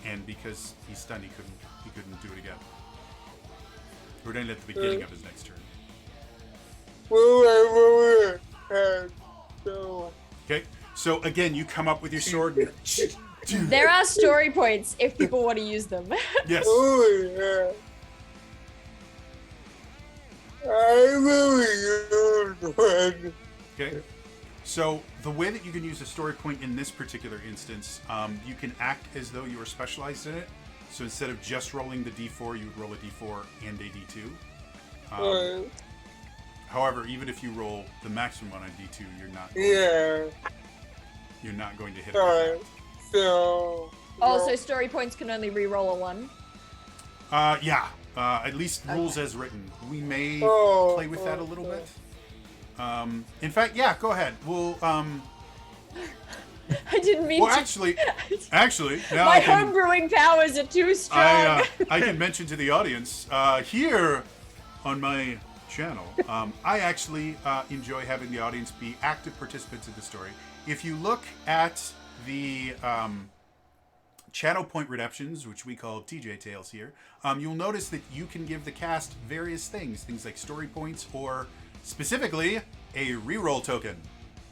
And because he's stunned, he couldn't do it again. Or it ended at the beginning of his next turn. Well, so. Okay, so again, you come up with your sword. And There are story points if people want to use them. yes. Oh, yeah. I really used one. Okay. So the way that you can use a story point in this particular instance, you can act as though you were specialized in it. So instead of just rolling the d4, you would roll a d4 and a d2. However, even if you roll the maximum on a d2, you're not going to hit it. Alright. So. Also, story points can only re-roll a 1. Yeah. At least rules as written. We may Oh, play with that a little bit. In fact, yeah, go ahead. We'll I didn't mean well, to. actually, now My I can, homebrewing powers are too strong. I can mention to the audience here on my channel, I actually enjoy having the audience be active participants in the story. If you look at the channel point redemptions, which we call TJ Tales here, you'll notice that you can give the cast various things like story points or specifically a reroll token.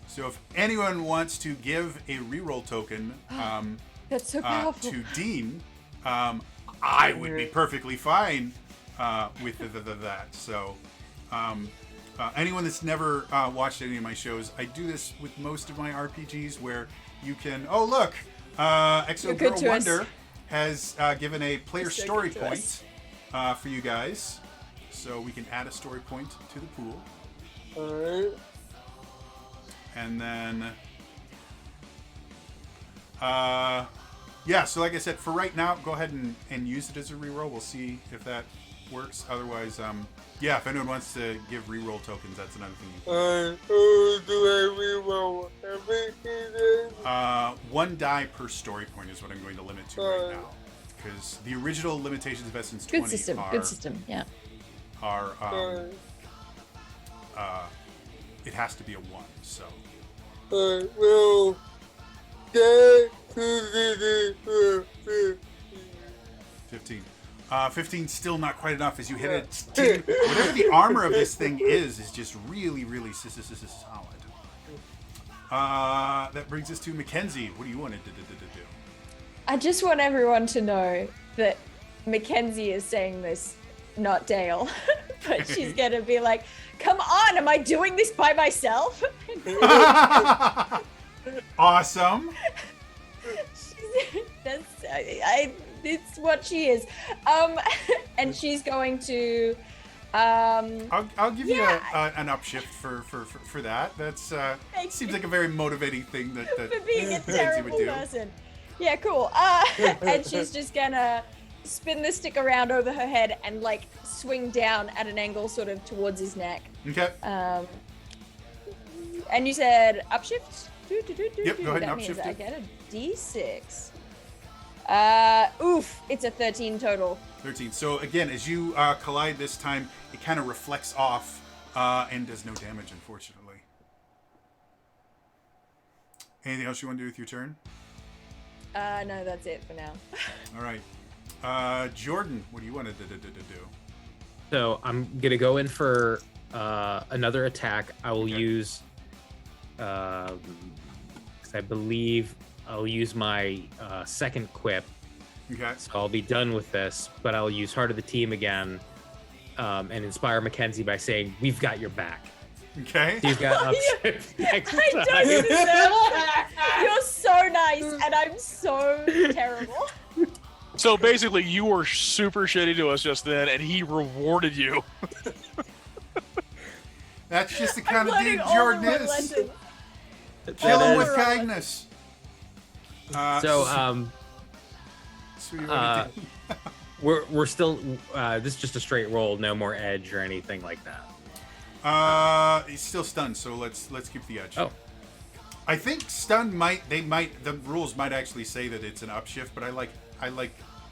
So if anyone wants to give a reroll token That's so powerful. to Dean, I would be perfectly fine with that. So anyone that's never watched any of my shows, I do this with most of my RPGs where you can, oh look, Exo Girl Wonder has given a player story point for you guys. So we can add a story point to the pool. Alright. And then, yeah, so like I said, for right now, go ahead and use it as a reroll. We'll see if that works. Otherwise, yeah, if anyone wants to give reroll tokens, that's another thing you can Do I reroll everything then? 1 die per story point is what I'm going to limit to right now. Because the original limitations of Essence 20 Good system. are, Good system. Yeah. it has to be a 1, so. Well, get to the 15. 15 still not quite enough as you hit it. Whatever the armor of this thing is just really, really solid. That brings us to Mackenzie. What do you want to do? I just want everyone to know that Mackenzie is saying this, not Dale. But she's going to be like, come on, am I doing this by myself? Awesome. It's what she is. And she's going to. I'll give you Yeah. an upshift for that. That's Thank seems you. like a very motivating thing that For being a Mackenzie terrible would do. person. Yeah, cool. And she's just gonna spin the stick around over her head and like swing down at an angle sort of towards his neck. Okay. And you said upshift? Yep, go ahead and That means upshift I it. get a D6. Oof, it's a 13 total. 13. So again, as you collide this time, it kind of reflects off and does no damage, unfortunately. Anything else you want to do with your turn? No, that's it for now. All right. Jordan, what do you want to do? So I'm gonna go in for another attack. I will Okay. use, I believe I'll use my second quip. Okay. So I'll be done with this, but I'll use Heart of the Team again and inspire Mackenzie by saying, "We've got your back." Okay. He's got Oh, upshift next I don't time. deserve that. You're so nice, and I'm so terrible. So basically, you were super shitty to us just then, and he rewarded you. That's just the I'm kind of learning dude all Jordan of my is. lessons. Kill him That with is- kindness. So So you want to do? we're still this is just a straight roll, no more edge or anything like that. He's still stunned, so let's keep the edge. Oh. I think stun the rules might actually say that it's an upshift, but I like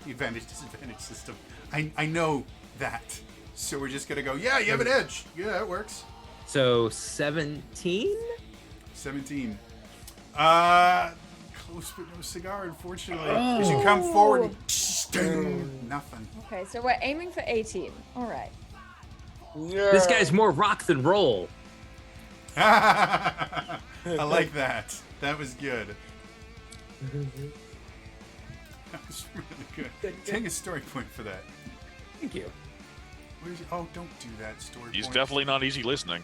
the advantage disadvantage system. I know that. So we're just gonna go, yeah, you have an edge. Yeah, that works. So 17? 17. Close but no cigar, unfortunately. As you come forward, sting, nothing. Okay, so we're aiming for 18. All right. Yeah. This guy's more rock than roll. I like that. That was good. That was really good. Take a story point for that. Thank you. Where's it? Oh, don't do that story He's point. definitely not easy listening.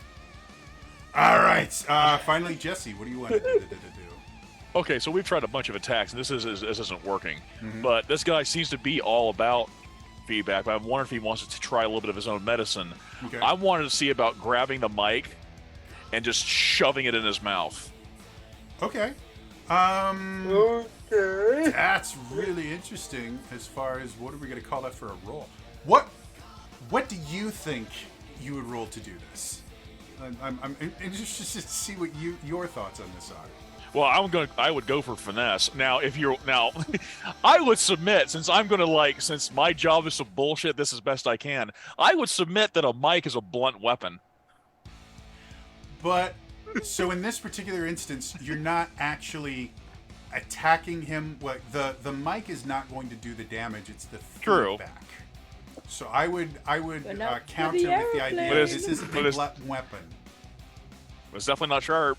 All right. Finally, Jesse, what do you want to do? Okay, so we've tried a bunch of attacks, and this isn't working. Mhm. But this guy seems to be all about feedback. But I wonder if he wants to try a little bit of his own medicine. Okay. I wanted to see about grabbing the mic and just shoving it in his mouth. Okay. Okay. That's really interesting. As far as what are we going to call that for a roll? What do you think you would roll to do this? I'm interested to see what your thoughts on this are. Well, I would go for finesse. Now, I would submit, since my job is to bullshit this as best I can. I would submit that a mic is a blunt weapon. But so in this particular instance, you're not actually attacking him. What the mic is not going to do the damage. It's the True. feedback. So I would But not for counter the with the idea airplane. that But this is a but it's- blunt weapon. It's definitely not sharp.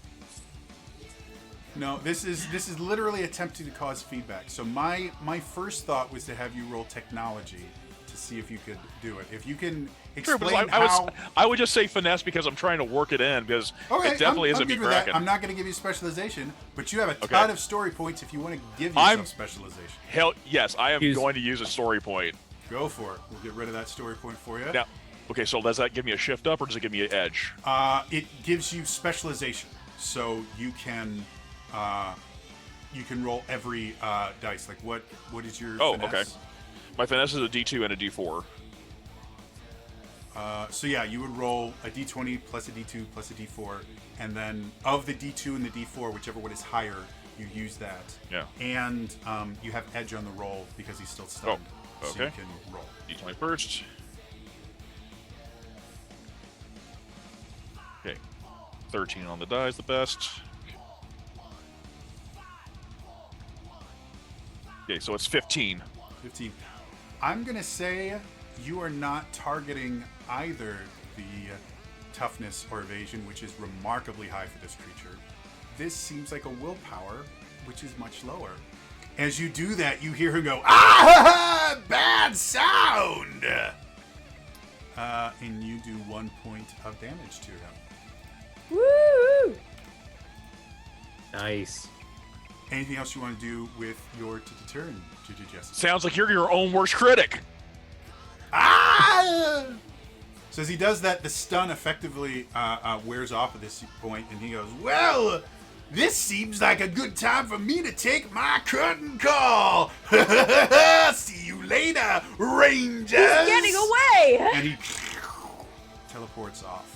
No, this is literally attempting to cause feedback. So my first thought was to have you roll technology to see if you could do it. If you can True, explain but how. I would just say finesse because I'm trying to work it in because Okay, it definitely I'm isn't me good with that. cracking. I'm not going to give you specialization, but you have a Okay. ton of story points if you want to give yourself I'm- specialization. Hell, yes, I am Use- going to use a story point. Go for it. We'll get rid of that story point for you. Now, okay, so does that give me a shift up or does it give me an edge? It gives you specialization, so you can roll every dice. Like what is your Oh, finesse? okay. My finesse is a D2 and a D4. So yeah, you would roll a d20 plus a d2 plus a d4, and then of the d2 and the d4, whichever one is higher, you use that. Yeah. And you have edge on the roll because he's still stunned. So you okay. can roll. D20 first. Okay. 13 on the die is the best. Okay, so it's 15. 15. I'm gonna say you are not targeting either the toughness or evasion, which is remarkably high for this creature. This seems like a willpower, which is much lower. As you do that, you hear him go, "Ah, bad sound!" And you do 1 point of damage to him. Woo! Nice. Anything else you want to do with your turn, Jesse? Sounds like you're your own worst critic. Ah! So as he does that, the stun effectively wears off at this point, and he goes, "Well, this seems like a good time for me to take my curtain call. See you later, Rangers." He's getting away. And he teleports off.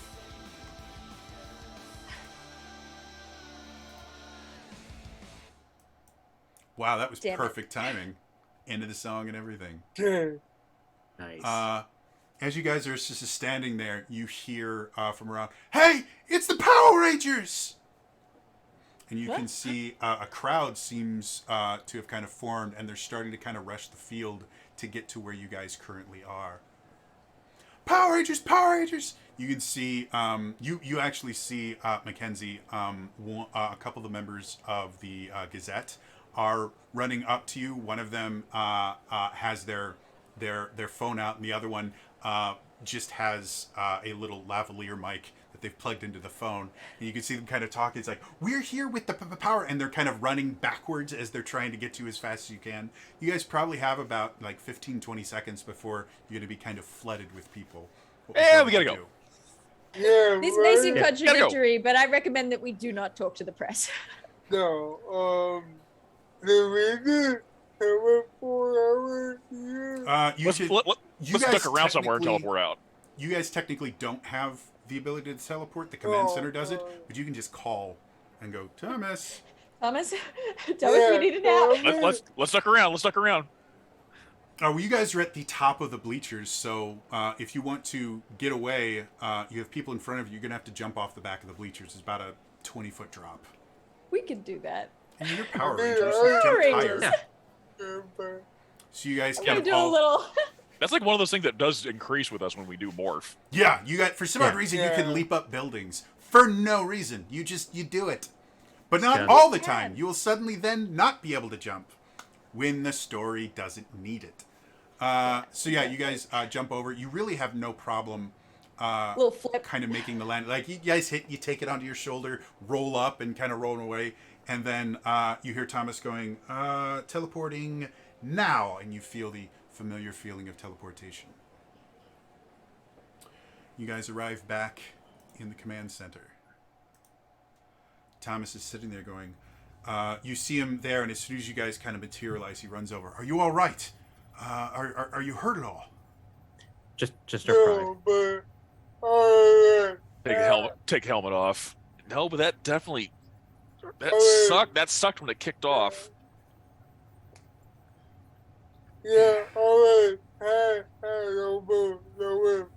Wow, that was Damn it. perfect timing. End of the song and everything. Nice. As you guys are just standing there, you hear from around, "Hey, it's the Power Rangers!" And you can see a crowd seems to have kind of formed, and they're starting to kind of rush the field to get to where you guys currently are. Power Rangers! Power Rangers! You can see, you actually see Mackenzie, a couple of the members of the Gazette are running up to you. One of them has their phone out, and the other one just has a little lavalier mic that they've plugged into the phone. And you can see them kind of talking. It's like, "We're here with the power," and they're kind of running backwards as they're trying to get to you as fast as you can. You guys probably have about like 15-20 seconds before you're going to be kind of flooded with people. Yeah, we gotta go. Yeah, This may seem right? contradictory, but I recommend that we do not talk to the press. No, the reason I went 4 hours here. You Let's should. let's duck around somewhere and teleport out. You guys technically don't have the ability to teleport. The command center does it, Oh. but you can just call and go, "Thomas." Thomas, we need it now. Let's duck around. Let's duck around. Well, you guys are at the top of the bleachers, so if you want to get away, you have people in front of you. You're gonna have to jump off the back of the bleachers. It's about a 20-foot drop. We can do that. And you're Power Yeah. Rangers. Power You jump Rangers. higher. Yeah. So you guys I'm kind gonna of do a all. little. That's like one of those things that does increase with us when we do morph. Yeah, you got for some odd Yeah. reason you Yeah. can leap up buildings for no reason. You do it, but not Yeah. all the Yeah. time. You will suddenly then not be able to jump when the story doesn't need it. So yeah, you guys jump over. You really have no problem. Little flip. Kind of making the land. Like you guys you take it onto your shoulder, roll up, and kind of roll away, and then you hear Thomas going, "Teleporting now," and you feel the familiar feeling of teleportation. You guys arrive back in the command center. Thomas is sitting there going, you see him there, and as soon as you guys kind of materialize, he runs over. "Are you all right? Are you hurt at all?" Just our pride. No, but I Take helmet off. No, but that definitely Oh, sucked. That sucked when it kicked off. yeah, alright. I don't know if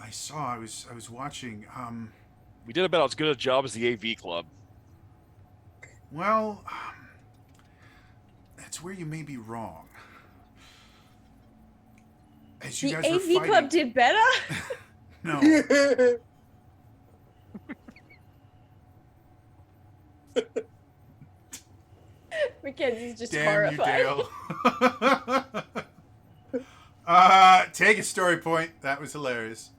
I saw. I was watching. We did about as good a job as the AV Club. Well, that's where you may be wrong. As you The guys were AV fighting, Club did better. no. Mackenzie's just Damn you, horrified. Dale. Take a story point. That was hilarious.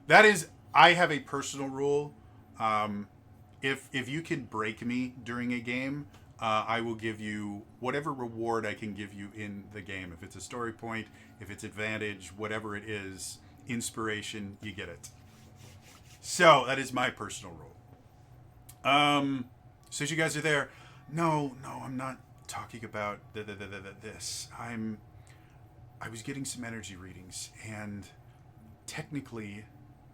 That is, I have a personal rule. If you can break me during a game, I will give you whatever reward I can give you in the game. If it's a story point, if it's advantage, whatever it is, inspiration, you get it. So that is my personal rule. So as you guys are there, no, I'm not talking about this. I was getting some energy readings, and technically,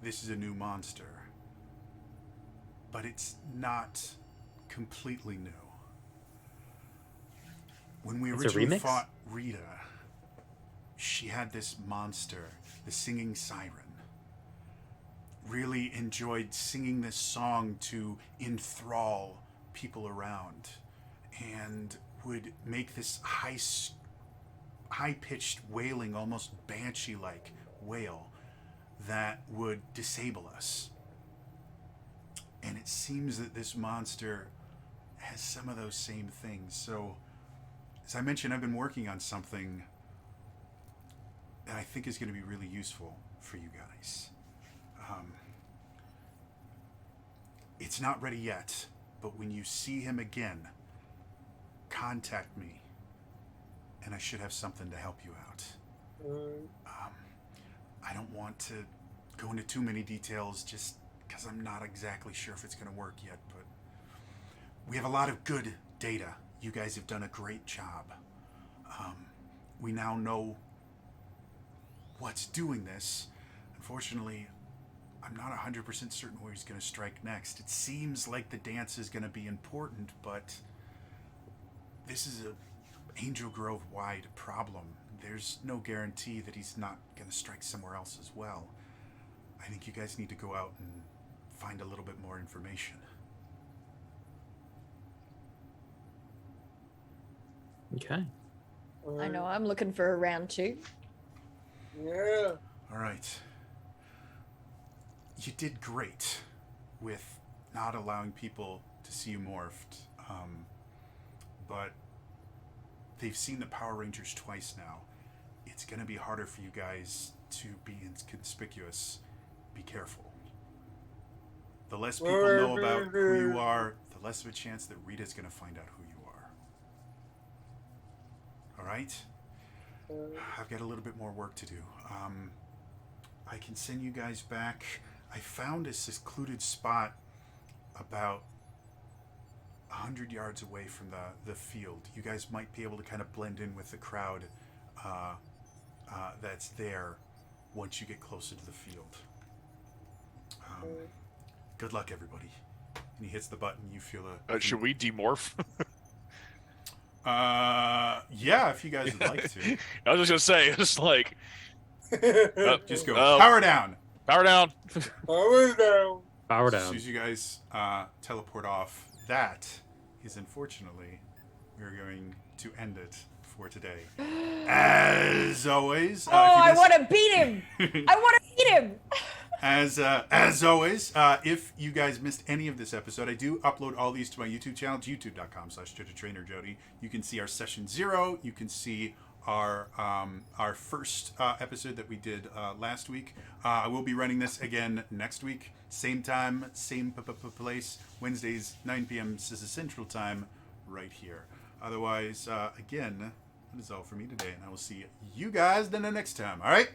this is a new monster, but it's not completely new. When we It's a originally remix? fought Rita, she had this monster, the singing siren. Really enjoyed singing this song to enthrall people around, and would make this high-pitched wailing, almost banshee-like wail that would disable us. And it seems that this monster has some of those same things. So, as I mentioned, I've been working on something that I think is going to be really useful for you guys. It's not ready yet, but when you see him again, contact me, and I should have something to help you out. I don't want to go into too many details just because I'm not exactly sure if it's going to work yet, but we have a lot of good data. You guys have done a great job. We now know what's doing this. Unfortunately, I'm not 100% certain where he's going to strike next. It seems like the dance is going to be important, but this is a Angel Grove-wide problem. There's no guarantee that he's not going to strike somewhere else as well. I think you guys need to go out and find a little bit more information. Okay. I know I'm looking for a round 2. Yeah. All right. You did great with not allowing people to see you morphed, but they've seen the Power Rangers twice now. It's going to be harder for you guys to be inconspicuous. Be careful. The less people know about who you are, the less of a chance that Rita's going to find out who you are. All right? I've got a little bit more work to do. I can send you guys back. I found a secluded spot about 100 yards away from the field. You guys might be able to kind of blend in with the crowd that's there once you get closer to the field. Good luck, everybody. And he hits the button. You feel a... Should we demorph? Yeah, if you guys would like to. I was just gonna say, it's like, Just go, power down. Power down. Power down. Power As down. soon as you guys teleport off, that is unfortunately, we're going to end it for today. As always, I want to beat him. I want to beat him. As always, if you guys missed any of this episode, I do upload all these to my YouTube channel, youtube.com/JoJoTrainerJody. You can see our session 0. You can see our first episode that we did last week. I will be running this again next week. Same time, same place. Wednesdays, 9 p.m. Central Time, right here. Otherwise, again, that is all for me today, and I will see you guys then the next time. All right?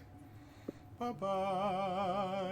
Bye-bye.